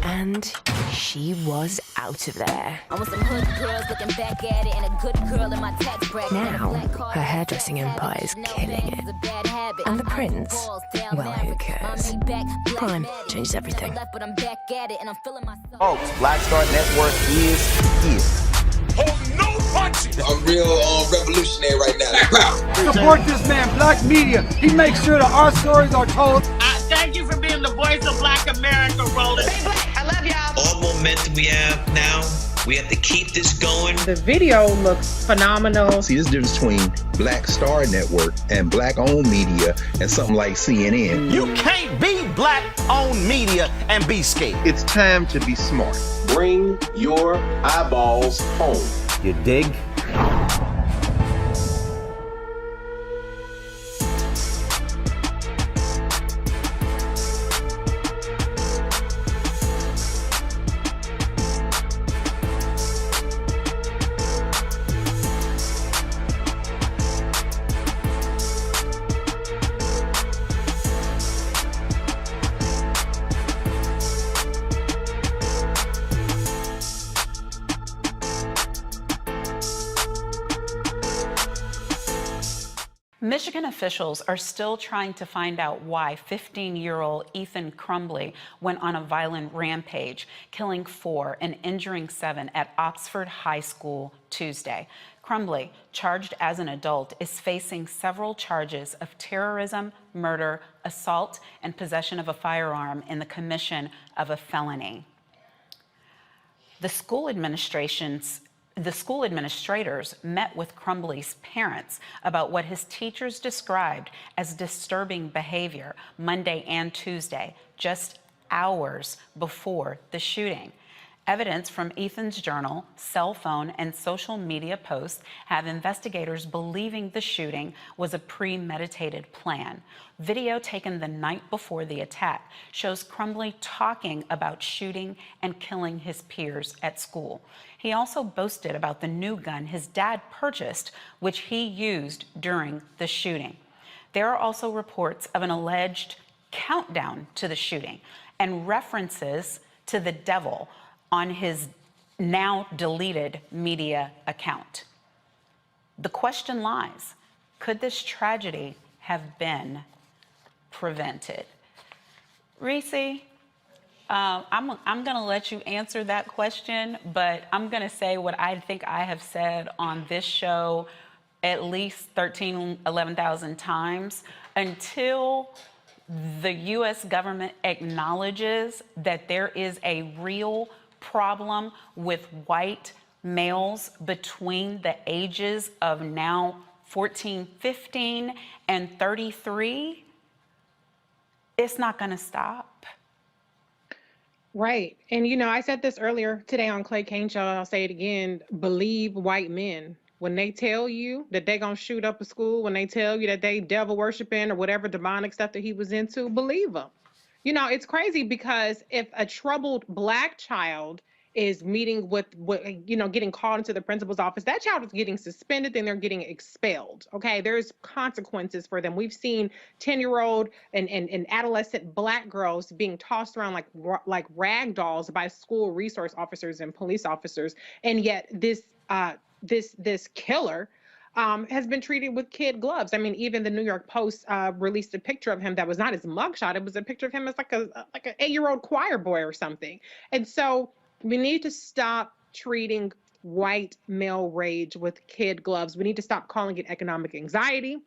and she was out of there. I want some hood girls looking back at it and a good girl in my tax bracket. Now, her hairdressing empire is killing it. And the prince? Well, who cares? Prime changes everything. Folks, Black Star Network is here. Oh, no punching! I'm real revolutionary right now. Support this man, Black Media. He makes sure that our stories are told. Thank you for being the voice of Black America, Roland. Stay black. I love y'all. All momentum we have now, we have to keep this going. The video looks phenomenal. See, there's a difference between Black Star Network and black-owned media and something like CNN. You can't be black-owned media and be scared. It's time to be smart. Bring your eyeballs home. You dig? Michigan officials are still trying to find out why 15-year-old Ethan Crumbley went on a violent rampage, killing 4 and injuring 7 at Oxford High School Tuesday. Crumbley, charged as an adult, is facing several charges of terrorism, murder, assault, and possession of a firearm in the commission of a felony. The school administrators met with Crumbley's parents about what his teachers described as disturbing behavior Monday and Tuesday, just hours before the shooting. Evidence from Ethan's journal, cell phone, and social media posts have investigators believing the shooting was a premeditated plan. Video taken the night before the attack shows Crumbley talking about shooting and killing his peers at school. He also boasted about the new gun his dad purchased, which he used during the shooting. There are also reports of an alleged countdown to the shooting and references to the devil on his now deleted media account. The question lies, could this tragedy have been prevented? Reese, I'm going to let you answer that question, but I'm going to say what I think I have said on this show at least 11,000 times. Until the U.S. government acknowledges that there is a real problem with white males between the ages of now 14, 15, and 33, it's not going to stop. Right. And, you know, I said this earlier today on Clay Kane Show, I'll say it again, believe white men. When they tell you that they're going to shoot up a school, when they tell you that they devil worshiping or whatever demonic stuff that he was into, believe them. You know, it's crazy because if a troubled Black child is meeting with, you know, getting called into the principal's office, that child is getting suspended and they're getting expelled. Okay, there's consequences for them. We've seen 10-year-old and adolescent Black girls being tossed around like rag dolls by school resource officers and police officers, and yet this killer has been treated with kid gloves. I mean, even the New York Post released a picture of him that was not his mugshot. It was a picture of him as like an 8-year-old choir boy or something. And so we need to stop treating white male rage with kid gloves. We need to stop calling it economic anxiety.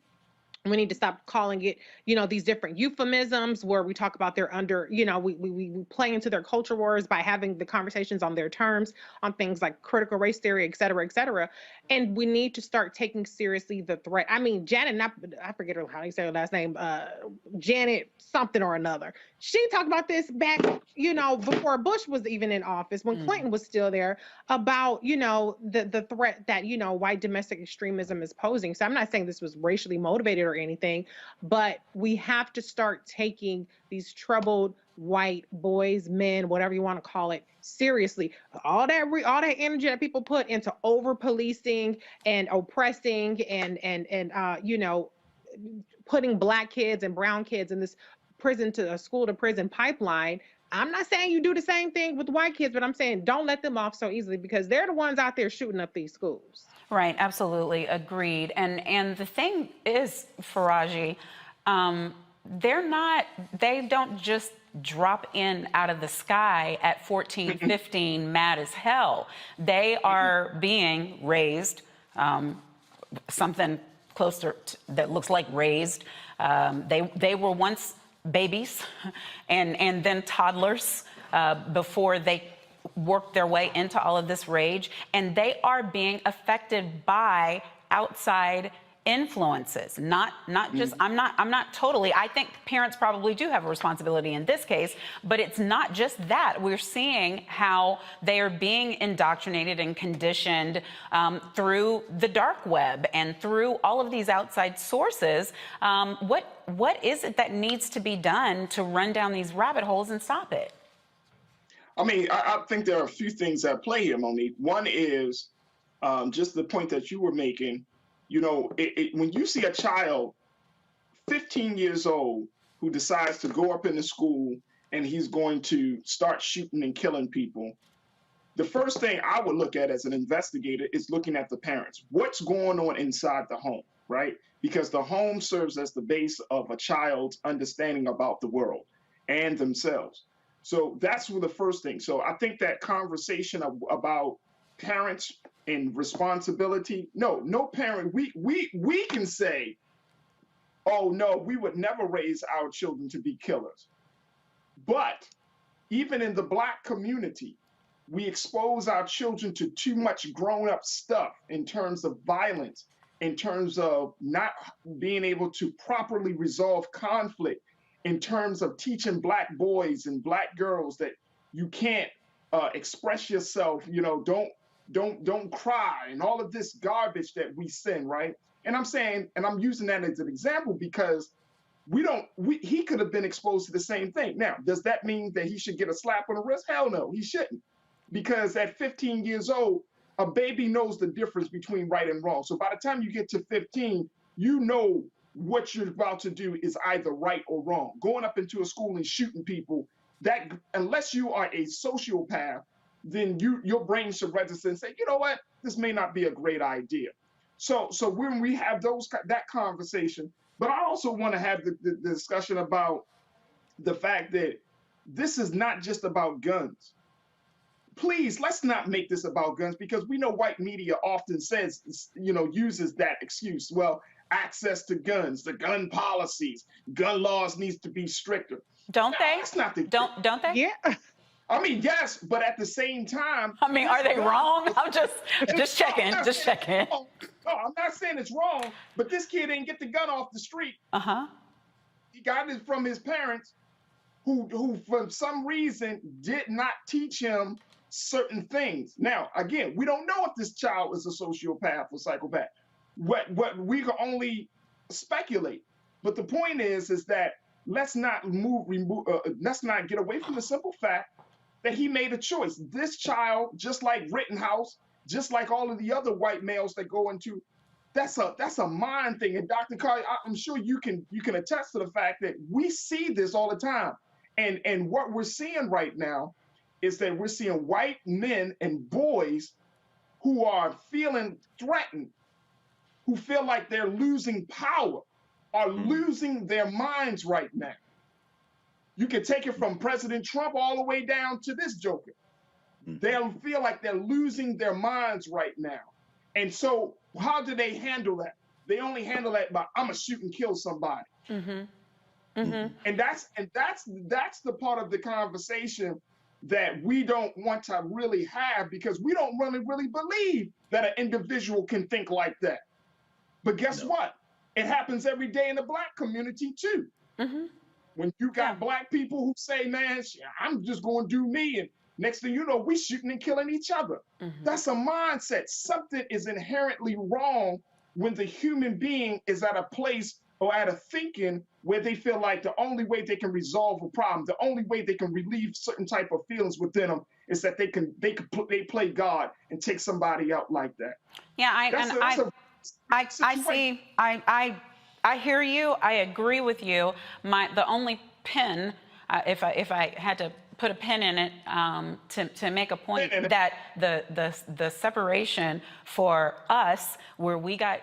We need to stop calling it, you know, these different euphemisms where we talk about they're under, you know, we play into their culture wars by having the conversations on their terms on things like critical race theory, et cetera, et cetera. And we need to start taking seriously the threat. I mean, Janet, I forget how you say her last name, Janet something or another. She talked about this back, you know, before Bush was even in office, when Clinton was still there, about, you know, the threat that, you know, white domestic extremism is posing. So I'm not saying this was racially motivated or anything, but we have to start taking these troubled white boys, men, whatever you want to call it, seriously. All that energy that people put into over policing and oppressing and you know, putting Black kids and brown kids in this school to prison pipeline. I'm not saying you do the same thing with white kids, but I'm saying don't let them off so easily because they're the ones out there shooting up these schools. Right, absolutely, agreed. And the thing is, Faraji, they don't just drop in out of the sky at 14, 15, mad as hell. They are being raised, something closer that looks like raised. They were once babies and then toddlers before they work their way into all of this rage, and they are being affected by outside influences, not just I'm not totally, I think parents probably do have a responsibility in this case, but it's not just that. We're seeing how they are being indoctrinated and conditioned through the dark web and through all of these outside sources. What is it that needs to be done to run down these rabbit holes and stop it? I mean, I think there are a few things at play here, Monique. One is just the point that you were making. You know, when you see a child 15 years old who decides to go up into school and he's going to start shooting and killing people, the first thing I would look at as an investigator is looking at the parents. What's going on inside the home, right? Because the home serves as the base of a child's understanding about the world and themselves. So that's the first thing. So I think that conversation about parents and responsibility, no parent, we can say, oh no, we would never raise our children to be killers. But even in the Black community, we expose our children to too much grown-up stuff in terms of violence, in terms of not being able to properly resolve conflict, in terms of teaching Black boys and Black girls that you can't express yourself, don't cry, and all of this garbage that we send, right? And I'm saying, and I'm using that as an example because he could have been exposed to the same thing. Now, does that mean that he should get a slap on the wrist? Hell no, he shouldn't. Because at 15 years old, a baby knows the difference between right and wrong. So by the time you get to 15, you know what you're about to do is either right or wrong. Going up into a school and shooting people, that unless you are a sociopath, then your brain should register and say, you know what, this may not be a great idea. So when we have that conversation, but I also want to have the discussion about the fact that this is not just about guns. Please, let's not make this about guns, because we know white media often says, uses that excuse. Well, access to guns, the gun policies, gun laws needs to be stricter. Don't they? That's not the don't they? Yeah. I mean, yes, but at the same time, I mean, are they wrong? I'm just checking, just checking. No, I'm not saying it's wrong, but this kid didn't get the gun off the street. He got it from his parents, who for some reason did not teach him certain things. Now, again, we don't know if this child is a sociopath or psychopath. What we can only speculate. But the point is that let's not let's not get away from the simple fact that he made a choice. This child, just like Rittenhouse, just like all of the other white males that go into, that's a mind thing. And Dr. Carr, I'm sure you can attest to the fact that we see this all the time. And what we're seeing right now is that we're seeing white men and boys who are feeling threatened, who feel like they're losing power, are losing their minds right now. You can take it from President Trump all the way down to this joker. They'll feel like they're losing their minds right now. And so how do they handle that? They only handle that by, I'm gonna shoot and kill somebody. And that's the part of the conversation that we don't want to really have, because we don't really believe that an individual can think like that. But guess what? It happens every day in the Black community too. When you got Black people who say, man, I'm just going to do me. And next thing you know, we shooting and killing each other. That's a mindset. Something is inherently wrong when the human being is at a place or at a thinking where they feel like the only way they can resolve a problem, the only way they can relieve certain type of feelings within them is that they play God and take somebody out like that. Yeah, I hear you. I agree with you. The only pin, if I had to put a pin in it to make a point, that the separation for us, where we got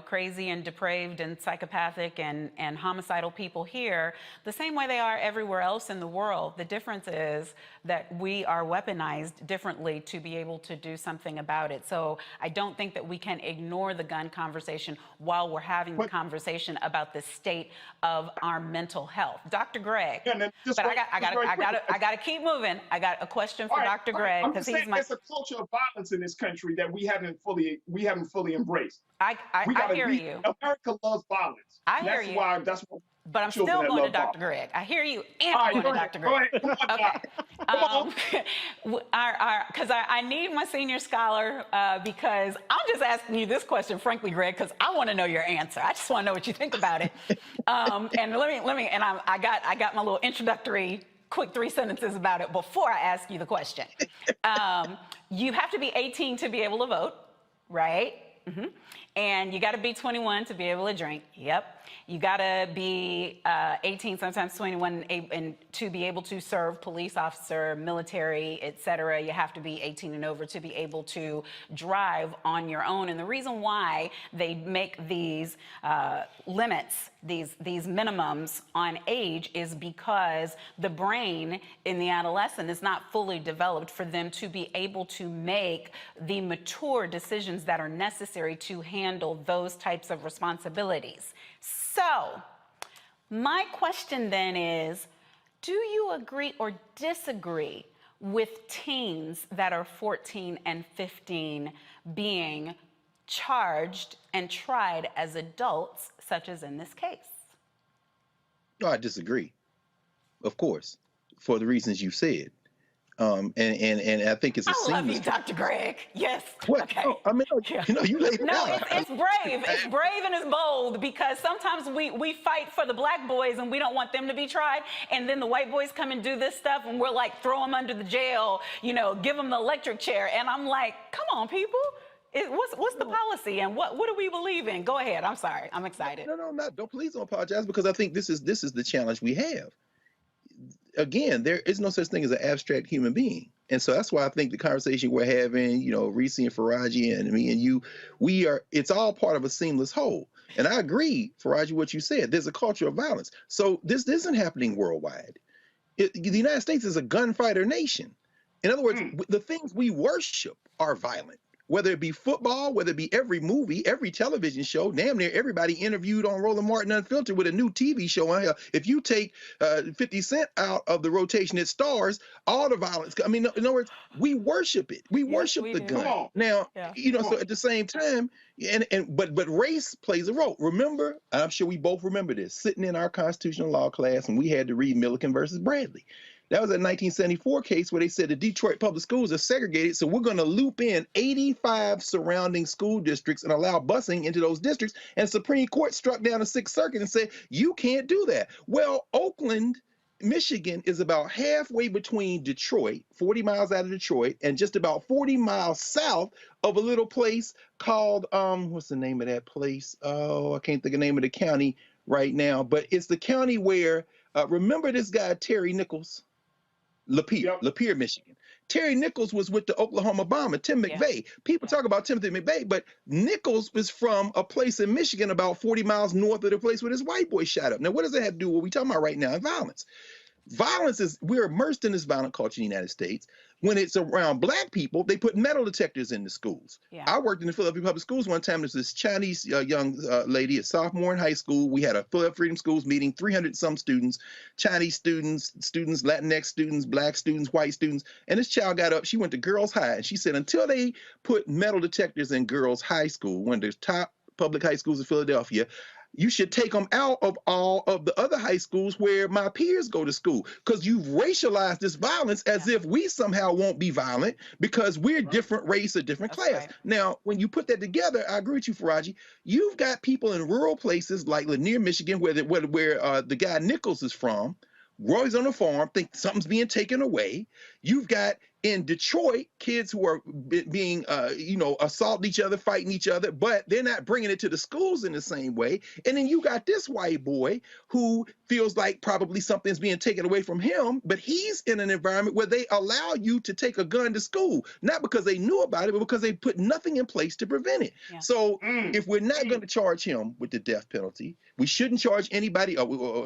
crazy and depraved and psychopathic and homicidal people here, the same way they are everywhere else in the world. The difference is that we are weaponized differently to be able to do something about it. So I don't think that we can ignore the gun conversation while we're having the conversation about the state of our mental health. Dr. Greg, but I got to keep moving. I got a question for Dr. Greg, because he's my. There's a culture of violence in this country that we haven't fully embraced. I hear you. America loves violence. I hear you. That's why. But I'm still going to Dr. Greg. I hear you, and I'm going to Dr. Greg. Okay. Because I need my senior scholar, because I'm just asking you this question, frankly, Greg, because I want to know your answer. I just want to know what you think about it. And I got my little introductory quick 3 sentences about it before I ask you the question. You have to be 18 to be able to vote, right? And you got to be 21 to be able to drink. Yep. You got to be 18, sometimes 21, and to be able to serve police officer, military, etc. You have to be 18 and over to be able to drive on your own. And the reason why they make these limits, these minimums on age, is because the brain in the adolescent is not fully developed for them to be able to make the mature decisions that are necessary to handle those types of responsibilities. So, my question then is, do you agree or disagree with teens that are 14 and 15 being charged and tried as adults, such as in this case? No, I disagree. Of course, for the reasons you said. And I think it's a I love seamless. you, Dr. Greg. Yes. What? Okay. No, I mean, Yeah. you laid it No, out. it's brave. It's brave and it's bold, because sometimes we fight for the black boys and we don't want them to be tried. And then the white boys come and do this stuff and we're like, throw them under the jail, you know, give them the electric chair. And I'm like, come on, people. What's the policy and what do we believe in? Go ahead. I'm sorry. I'm excited. Please don't apologize, because I think this is the challenge we have. Again, there is no such thing as an abstract human being. And so that's why I think the conversation we're having, you know, Reese and Faraji and me and you, it's all part of a seamless whole. And I agree, Faraji, what you said. There's a culture of violence. So this isn't happening worldwide. The United States is a gunfighter nation. In other words, the things we worship are violent. Whether it be football, whether it be every movie, every television show, damn near everybody interviewed on Roland Martin Unfiltered with a new TV show on here. If you take 50 Cent out of the rotation, it stars all the violence. I mean, in other words, we worship it. We worship the gun. Now, you know, so at the same time, but race plays a role. Remember, I'm sure we both remember this, sitting in our constitutional law class, and we had to read Milliken versus Bradley. That was a 1974 case where they said the Detroit public schools are segregated, so we're going to loop in 85 surrounding school districts and allow busing into those districts. And Supreme Court struck down the Sixth Circuit and said, you can't do that. Well, Oakland, Michigan is about halfway between Detroit, 40 miles out of Detroit, and just about 40 miles south of a little place called, what's the name of that place? Oh, I can't think of the name of the county right now, but it's the county where, remember this guy, Terry Nichols? Lapeer, Michigan. Terry Nichols was with the Oklahoma bomber, Tim McVeigh. People talk about Timothy McVeigh, but Nichols was from a place in Michigan about 40 miles north of the place where this white boy shot up. Now, what does that have to do with what we're talking about right now? Violence. We're immersed in this violent culture in the United States. When it's around black people, they put metal detectors in the schools. I worked in the Philadelphia Public Schools one time. There's this Chinese young lady, a sophomore in high school. We had a Philadelphia Freedom Schools meeting, 300 some students, Chinese students, Latinx students, black students, white students. And this child got up, she went to girls' high, and she said, until they put metal detectors in girls' high school, one of the top public high schools in Philadelphia, you should take them out of all of the other high schools where my peers go to school, because you've racialized this violence as if we somehow won't be violent because we're different race or different class. Now, when you put that together, I agree with you, Faraji. You've got people in rural places like Lanier, Michigan, where the guy Nichols is from. Roy's on the farm, think something's being taken away. You've got in Detroit kids who are being, assaulting each other, fighting each other, but they're not bringing it to the schools in the same way. And then you got this white boy who feels like probably something's being taken away from him, but he's in an environment where they allow you to take a gun to school, not because they knew about it, but because they put nothing in place to prevent it. So if we're not going to charge him with the death penalty, we shouldn't charge anybody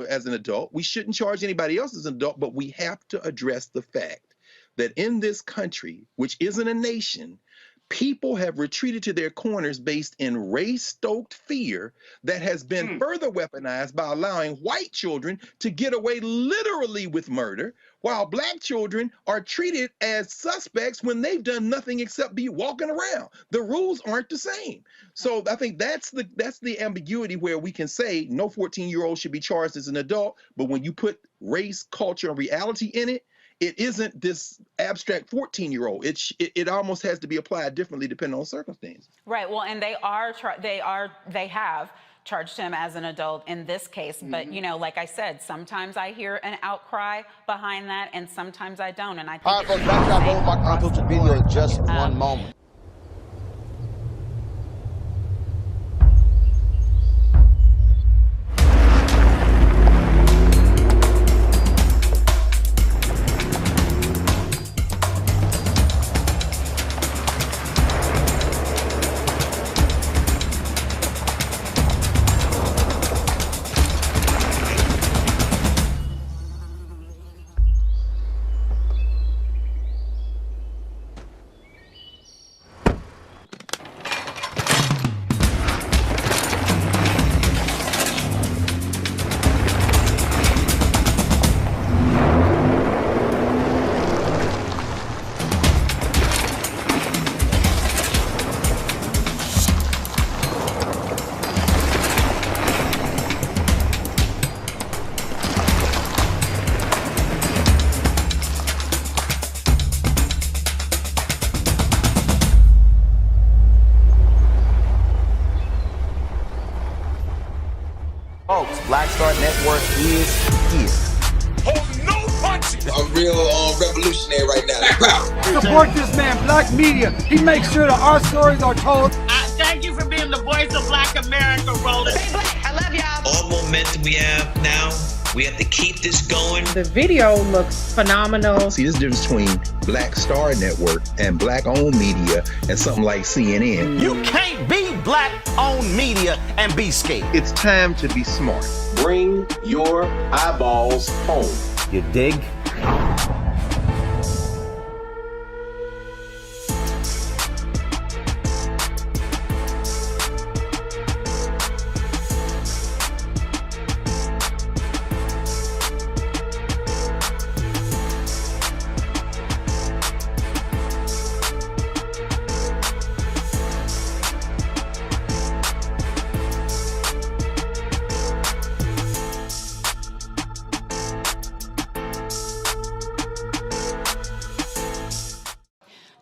as an adult. We shouldn't charge anybody else as an adult, but we have to address the fact that in this country, which isn't a nation, people have retreated to their corners based in race-stoked fear that has been further weaponized by allowing white children to get away literally with murder, while black children are treated as suspects when they've done nothing except be walking around. The rules aren't the same. So I think that's the ambiguity where we can say no 14-year-old should be charged as an adult, but when you put race, culture, and reality in it, it isn't this abstract 14-year-old. It almost has to be applied differently depending on circumstance. Right. Well, and they have charged him as an adult in this case. But like I said, sometimes I hear an outcry behind that, and sometimes I don't. And I think all right, folks, back to our unfiltered video in just one moment. Folks, Black Star Network is here. Oh, no punches! I'm real revolutionary right now. Support this man, Black Media. He makes sure that our stories are told. Thank you for being the voice of Black America, Roland. Stay black. I love y'all. All momentum we have now, we have to keep this going. The video looks phenomenal. See, there's a difference between Black Star Network and black-owned media and something like CNN. You can't be black-owned media and be scared. It's time to be smart. Bring your eyeballs home. You dig?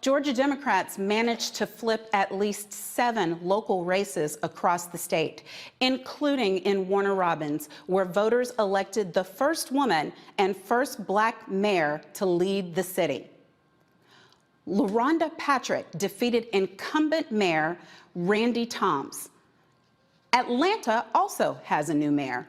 Georgia Democrats managed to flip at least 7 local races across the state, including in Warner Robins, where voters elected the first woman and first black mayor to lead the city. LaRonda Patrick defeated incumbent mayor Randy Toms. Atlanta also has a new mayor.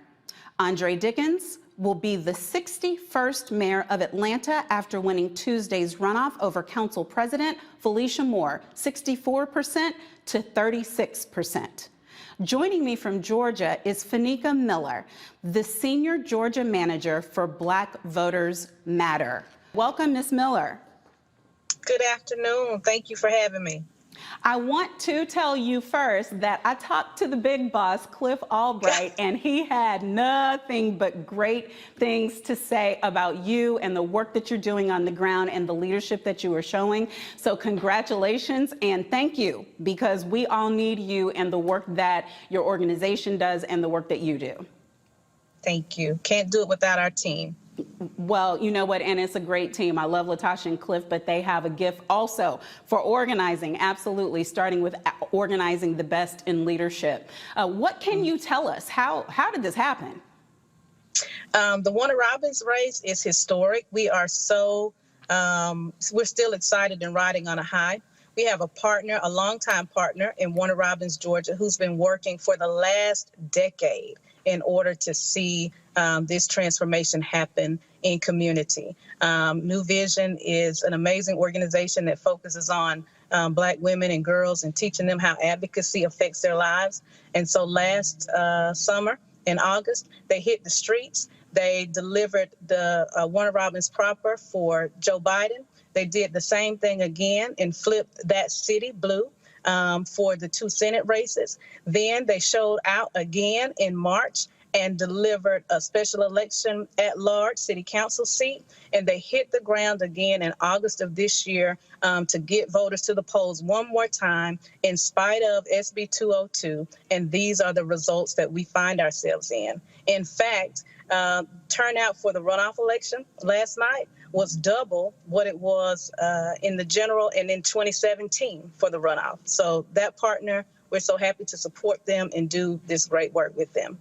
Andre Dickens will be the 61st mayor of Atlanta after winning Tuesday's runoff over council president Felicia Moore, 64% to 36%. Joining me from Georgia is Fanika Miller, the senior Georgia manager for Black Voters Matter. Welcome, Ms. Miller. Good afternoon. Thank you for having me. I want to tell you first that I talked to the big boss, Cliff Albright, and he had nothing but great things to say about you and the work that you're doing on the ground and the leadership that you are showing. So congratulations and thank you, because we all need you and the work that your organization does and the work that you do. Thank you. Can't do it without our team. Well, you know what, and it's a great team. I love Latasha and Cliff, but they have a gift also for organizing, absolutely, starting with organizing the best in leadership. What can you tell us? How did this happen? The Warner Robins race is historic. We are we're still excited and riding on a high. We have a partner, a longtime partner in Warner Robins, Georgia, who's been working for the last decade in order to see this transformation happen in community. New Vision is an amazing organization that focuses on Black women and girls and teaching them how advocacy affects their lives. And so last summer in August, they hit the streets. They delivered the Warner Robins proper for Joe Biden. They did the same thing again and flipped that city blue for the 2 Senate races. Then they showed out again in March and delivered a special election at large city council seat. And they hit the ground again in August of this year to get voters to the polls one more time in spite of SB 202. And these are the results that we find ourselves in. In fact, turnout for the runoff election last night was double what it was in the general and in 2017 for the runoff. So that partner, we're so happy to support them and do this great work with them.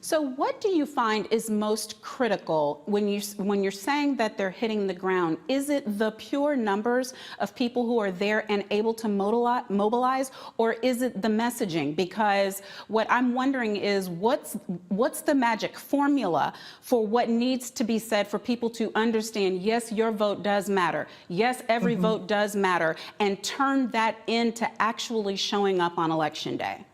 So what do you find is most critical when you're saying that they're hitting the ground? Is it the pure numbers of people who are there and able to mobilize, or is it the messaging? Because what I'm wondering is what's the magic formula for what needs to be said for people to understand, yes, your vote does matter. Yes, every vote does matter, and turn that into actually showing up on Election Day.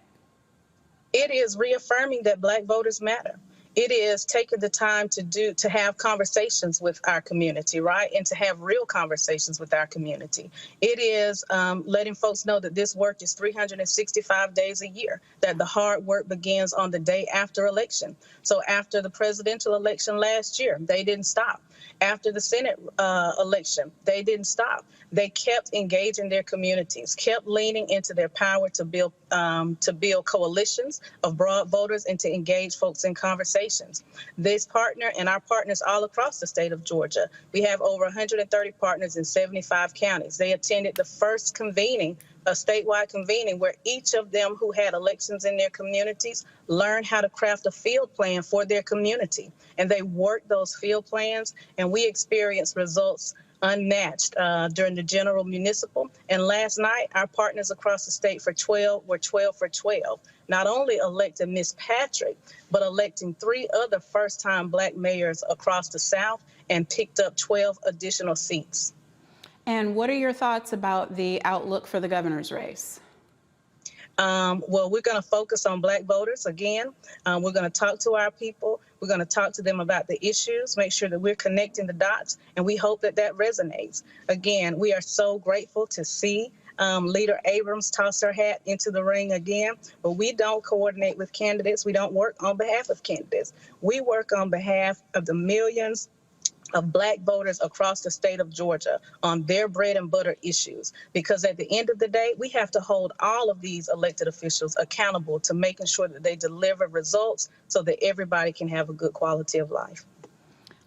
It is reaffirming that Black voters matter. It is taking the time to have conversations with our community, right? And to have real conversations with our community. It is letting folks know that this work is 365 days a year, that the hard work begins on the day after election. So after the presidential election last year, they didn't stop. After the Senate election, they didn't stop. They kept engaging their communities, kept leaning into their power to build coalitions of broad voters and to engage folks in conversations. This partner and our partners all across the state of Georgia, we have over 130 partners in 75 counties. They attended the first convening a statewide convening where each of them who had elections in their communities learned how to craft a field plan for their community. And they worked those field plans, and we experienced results unmatched during the general municipal. And last night, our partners across the state were 12 for 12. Not only elected Miss Patrick, but electing 3 other first-time Black mayors across the South and picked up 12 additional seats. And what are your thoughts about the outlook for the governor's race? Well, we're going to focus on Black voters again. We're going to talk to our people. We're going to talk to them about the issues, make sure that we're connecting the dots, and we hope that that resonates. Again, we are so grateful to see Leader Abrams toss her hat into the ring again, but we don't coordinate with candidates. We don't work on behalf of candidates. We work on behalf of the millions of Black voters across the state of Georgia on their bread and butter issues. Because at the end of the day, we have to hold all of these elected officials accountable to making sure that they deliver results so that everybody can have a good quality of life.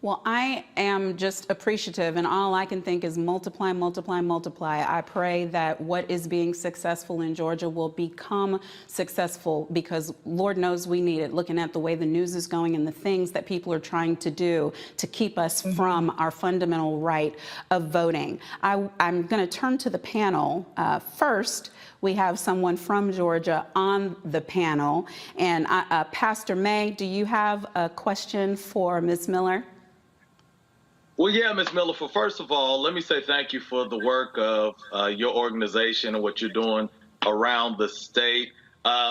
Well, I am just appreciative, and all I can think is multiply, multiply, multiply. I pray that what is being successful in Georgia will become successful, because Lord knows we need it, looking at the way the news is going and the things that people are trying to do to keep us from our fundamental right of voting. I'm going to turn to the panel. First, we have someone from Georgia on the panel. And Pastor May, do you have a question for Ms. Miller? Well, yeah, Ms. Miller, first of all, let me say thank you for the work of your organization and what you're doing around the state.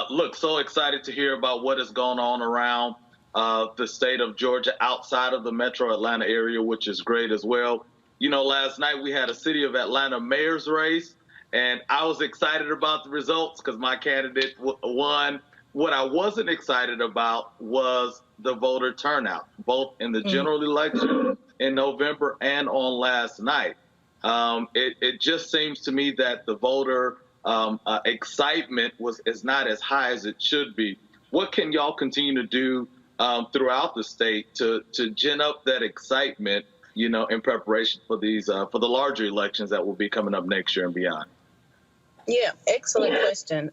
Look, so excited to hear about what is going on around the state of Georgia outside of the metro Atlanta area, which is great as well. You know, last night we had a city of Atlanta mayor's race, and I was excited about the results because my candidate won. What I wasn't excited about was the voter turnout, both in the general election in November and on last night. It just seems to me that the voter excitement is not as high as it should be. What can y'all continue to do throughout the state to gin up that excitement, you know, in preparation for these for the larger elections that will be coming up next year and beyond? Yeah, excellent question.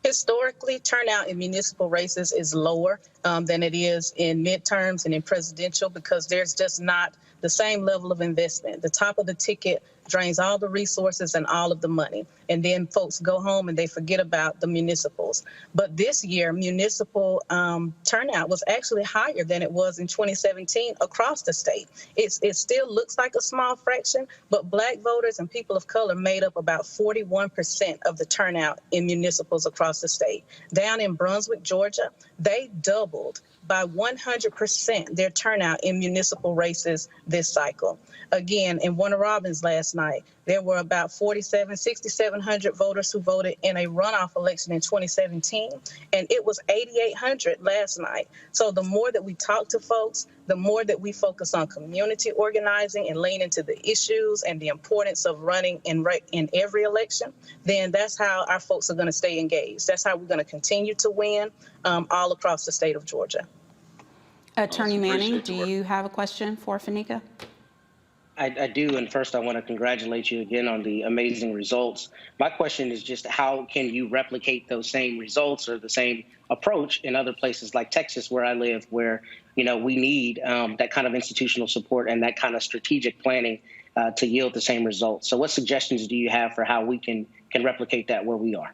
Historically, turnout in municipal races is lower than it is in midterms and in presidential, because there's just not the same level of investment. The top of the ticket drains all the resources and all of the money. And then folks go home and they forget about the municipals. But this year, municipal turnout was actually higher than it was in 2017 across the state. It still looks like a small fraction, but Black voters and people of color made up about 41% of the turnout in municipals across the state. Down in Brunswick, Georgia, they doubled by 100% their turnout in municipal races this cycle. Again, in Warner Robins last night, there were about 6,700 voters who voted in a runoff election in 2017, and it was 8,800 last night. So the more that we talk to folks, the more that we focus on community organizing and lean into the issues and the importance of running in every election, then that's how our folks are going to stay engaged. That's how we're going to continue to win all across the state of Georgia. Attorney Manning, do you have a question for Fanika? I do, and first I want to congratulate you again on the amazing results. My question is just how can you replicate those same results or the same approach in other places like Texas, where I live, where, you know, we need that kind of institutional support and that kind of strategic planning to yield the same results. So what suggestions do you have for how we can replicate that where we are?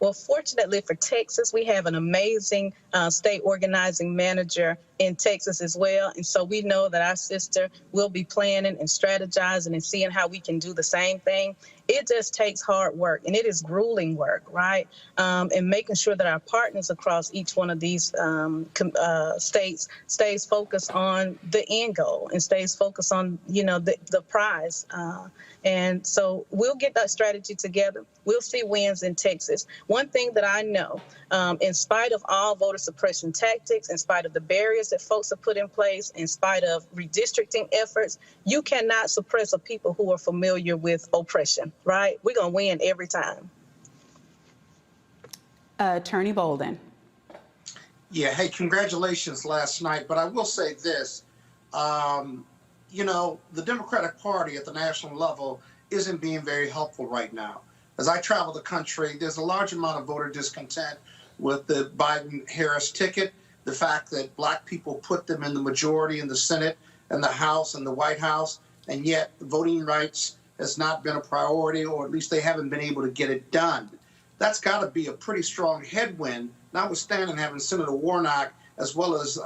Well, fortunately for Texas, we have an amazing state organizing manager in Texas as well. And so we know that our sister will be planning and strategizing and seeing how we can do the same thing. It just takes hard work, and it is grueling work, right? And making sure that our partners across each one of these states stays focused on the end goal and stays focused on, you know, the prize. And so we'll get that strategy together. We'll see wins in Texas. One thing that I know, in spite of all voter suppression tactics, in spite of the barriers that folks have put in place, in spite of redistricting efforts, you cannot suppress a people who are familiar with oppression, right? We're going to win every time. Attorney Bolden. Yeah, hey, congratulations last night. But I will say this, you know, the Democratic Party at the national level isn't being very helpful right now. As I travel the country, there's a large amount of voter discontent with the Biden-Harris ticket, the fact that black people put them in the majority in the Senate and the House and the White House, and yet voting rights has not been a priority, or at least they haven't been able to get it done. That's got to be a pretty strong headwind, notwithstanding having Senator Warnock as well as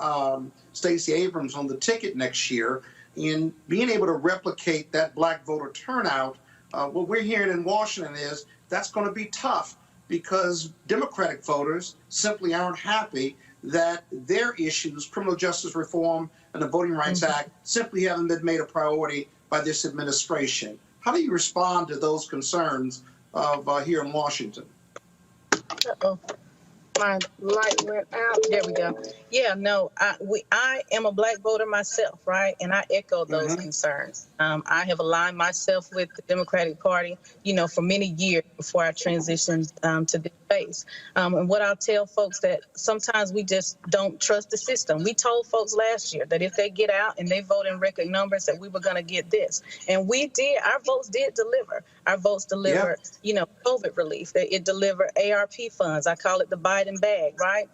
Stacey Abrams on the ticket next year, in being able to replicate that black voter turnout. What we're hearing in Washington is that's going to be tough because Democratic voters simply aren't happy that their issues, criminal justice reform and the Voting Rights Act, simply haven't been made a priority by this administration. How do you respond to those concerns of here in Washington? Uh-oh. My light went out. There we go. Yeah, no, I am a black voter myself, right? And I echo those concerns. I have aligned myself with the Democratic Party, for many years before I transitioned to this space. And what I'll tell folks that sometimes we just don't trust the system. We told folks last year that if they get out and they vote in record numbers that we were going to get this. And we did. Our votes did deliver. Our votes delivered, COVID relief. It delivered ARP funds. I call it the Biden bag, right?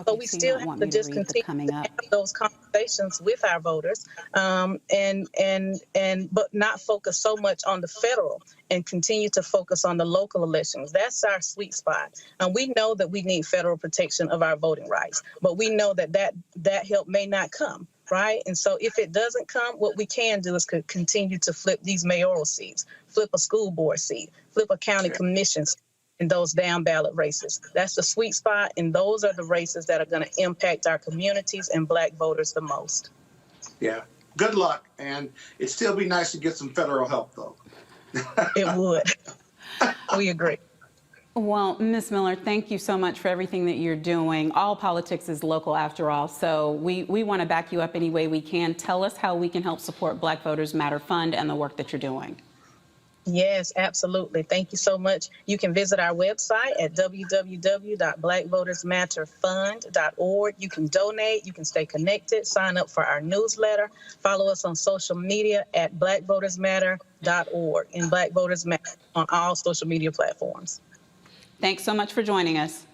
But we still have to just continue to have those conversations with our voters, but not focus so much on the federal and continue to focus on the local elections. That's our sweet spot. And we know that we need federal protection of our voting rights, but we know that help may not come. Right. And so if it doesn't come, what we can do is continue to flip these mayoral seats, flip a school board seat, flip a county commission seat in those down ballot races. That's the sweet spot. And those are the races that are going to impact our communities and black voters the most. Yeah. Good luck. And it'd still be nice to get some federal help, though. It would. We agree. Well, Ms. Miller, thank you so much for everything that you're doing. All politics is local after all, so we want to back you up any way we can. Tell us how we can help support Black Voters Matter Fund and the work that you're doing. Yes, absolutely. Thank you so much. You can visit our website at www.blackvotersmatterfund.org. You can donate, you can stay connected, sign up for our newsletter, follow us on social media at blackvotersmatter.org and Black Voters Matter on all social media platforms. Thanks so much for joining us.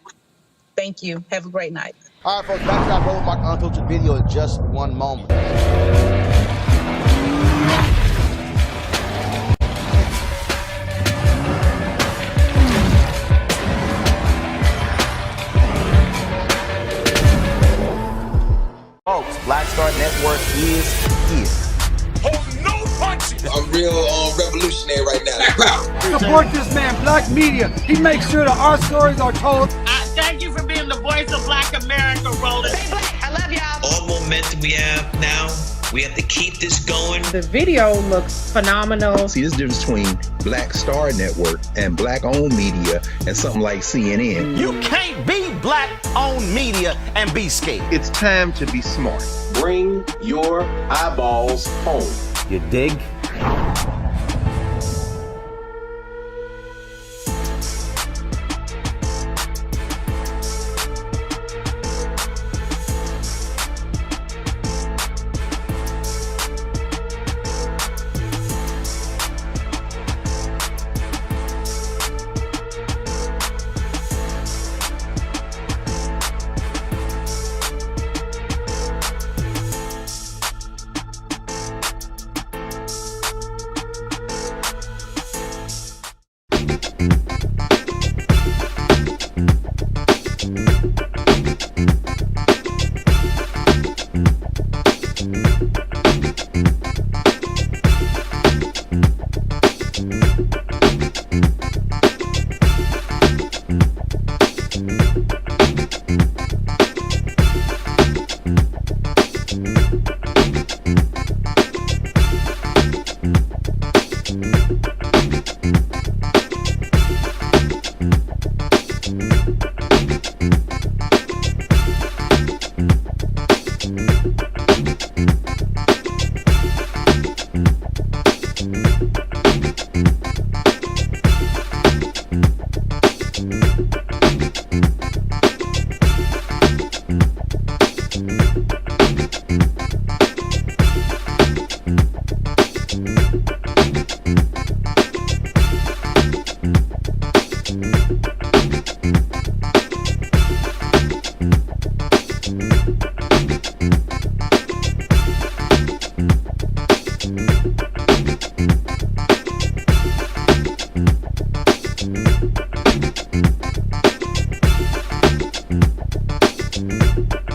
Thank you. Have a great night. All right, folks, back to our Roland Mark Unfiltered video in just one moment. Folks, Black Star Network is here. Oh, no punches! I'm real revolutionary right now. Support this man, Black Media. He makes sure that our stories are told. Thank you for being the voice of Black America, Roland. Stay black. I love y'all. All momentum we have now, we have to keep this going. The video looks phenomenal. See, this difference between Black Star Network and black-owned media and something like CNN. You can't be black-owned media and be scared. It's time to be smart. Bring your eyeballs home. You dig? Roland.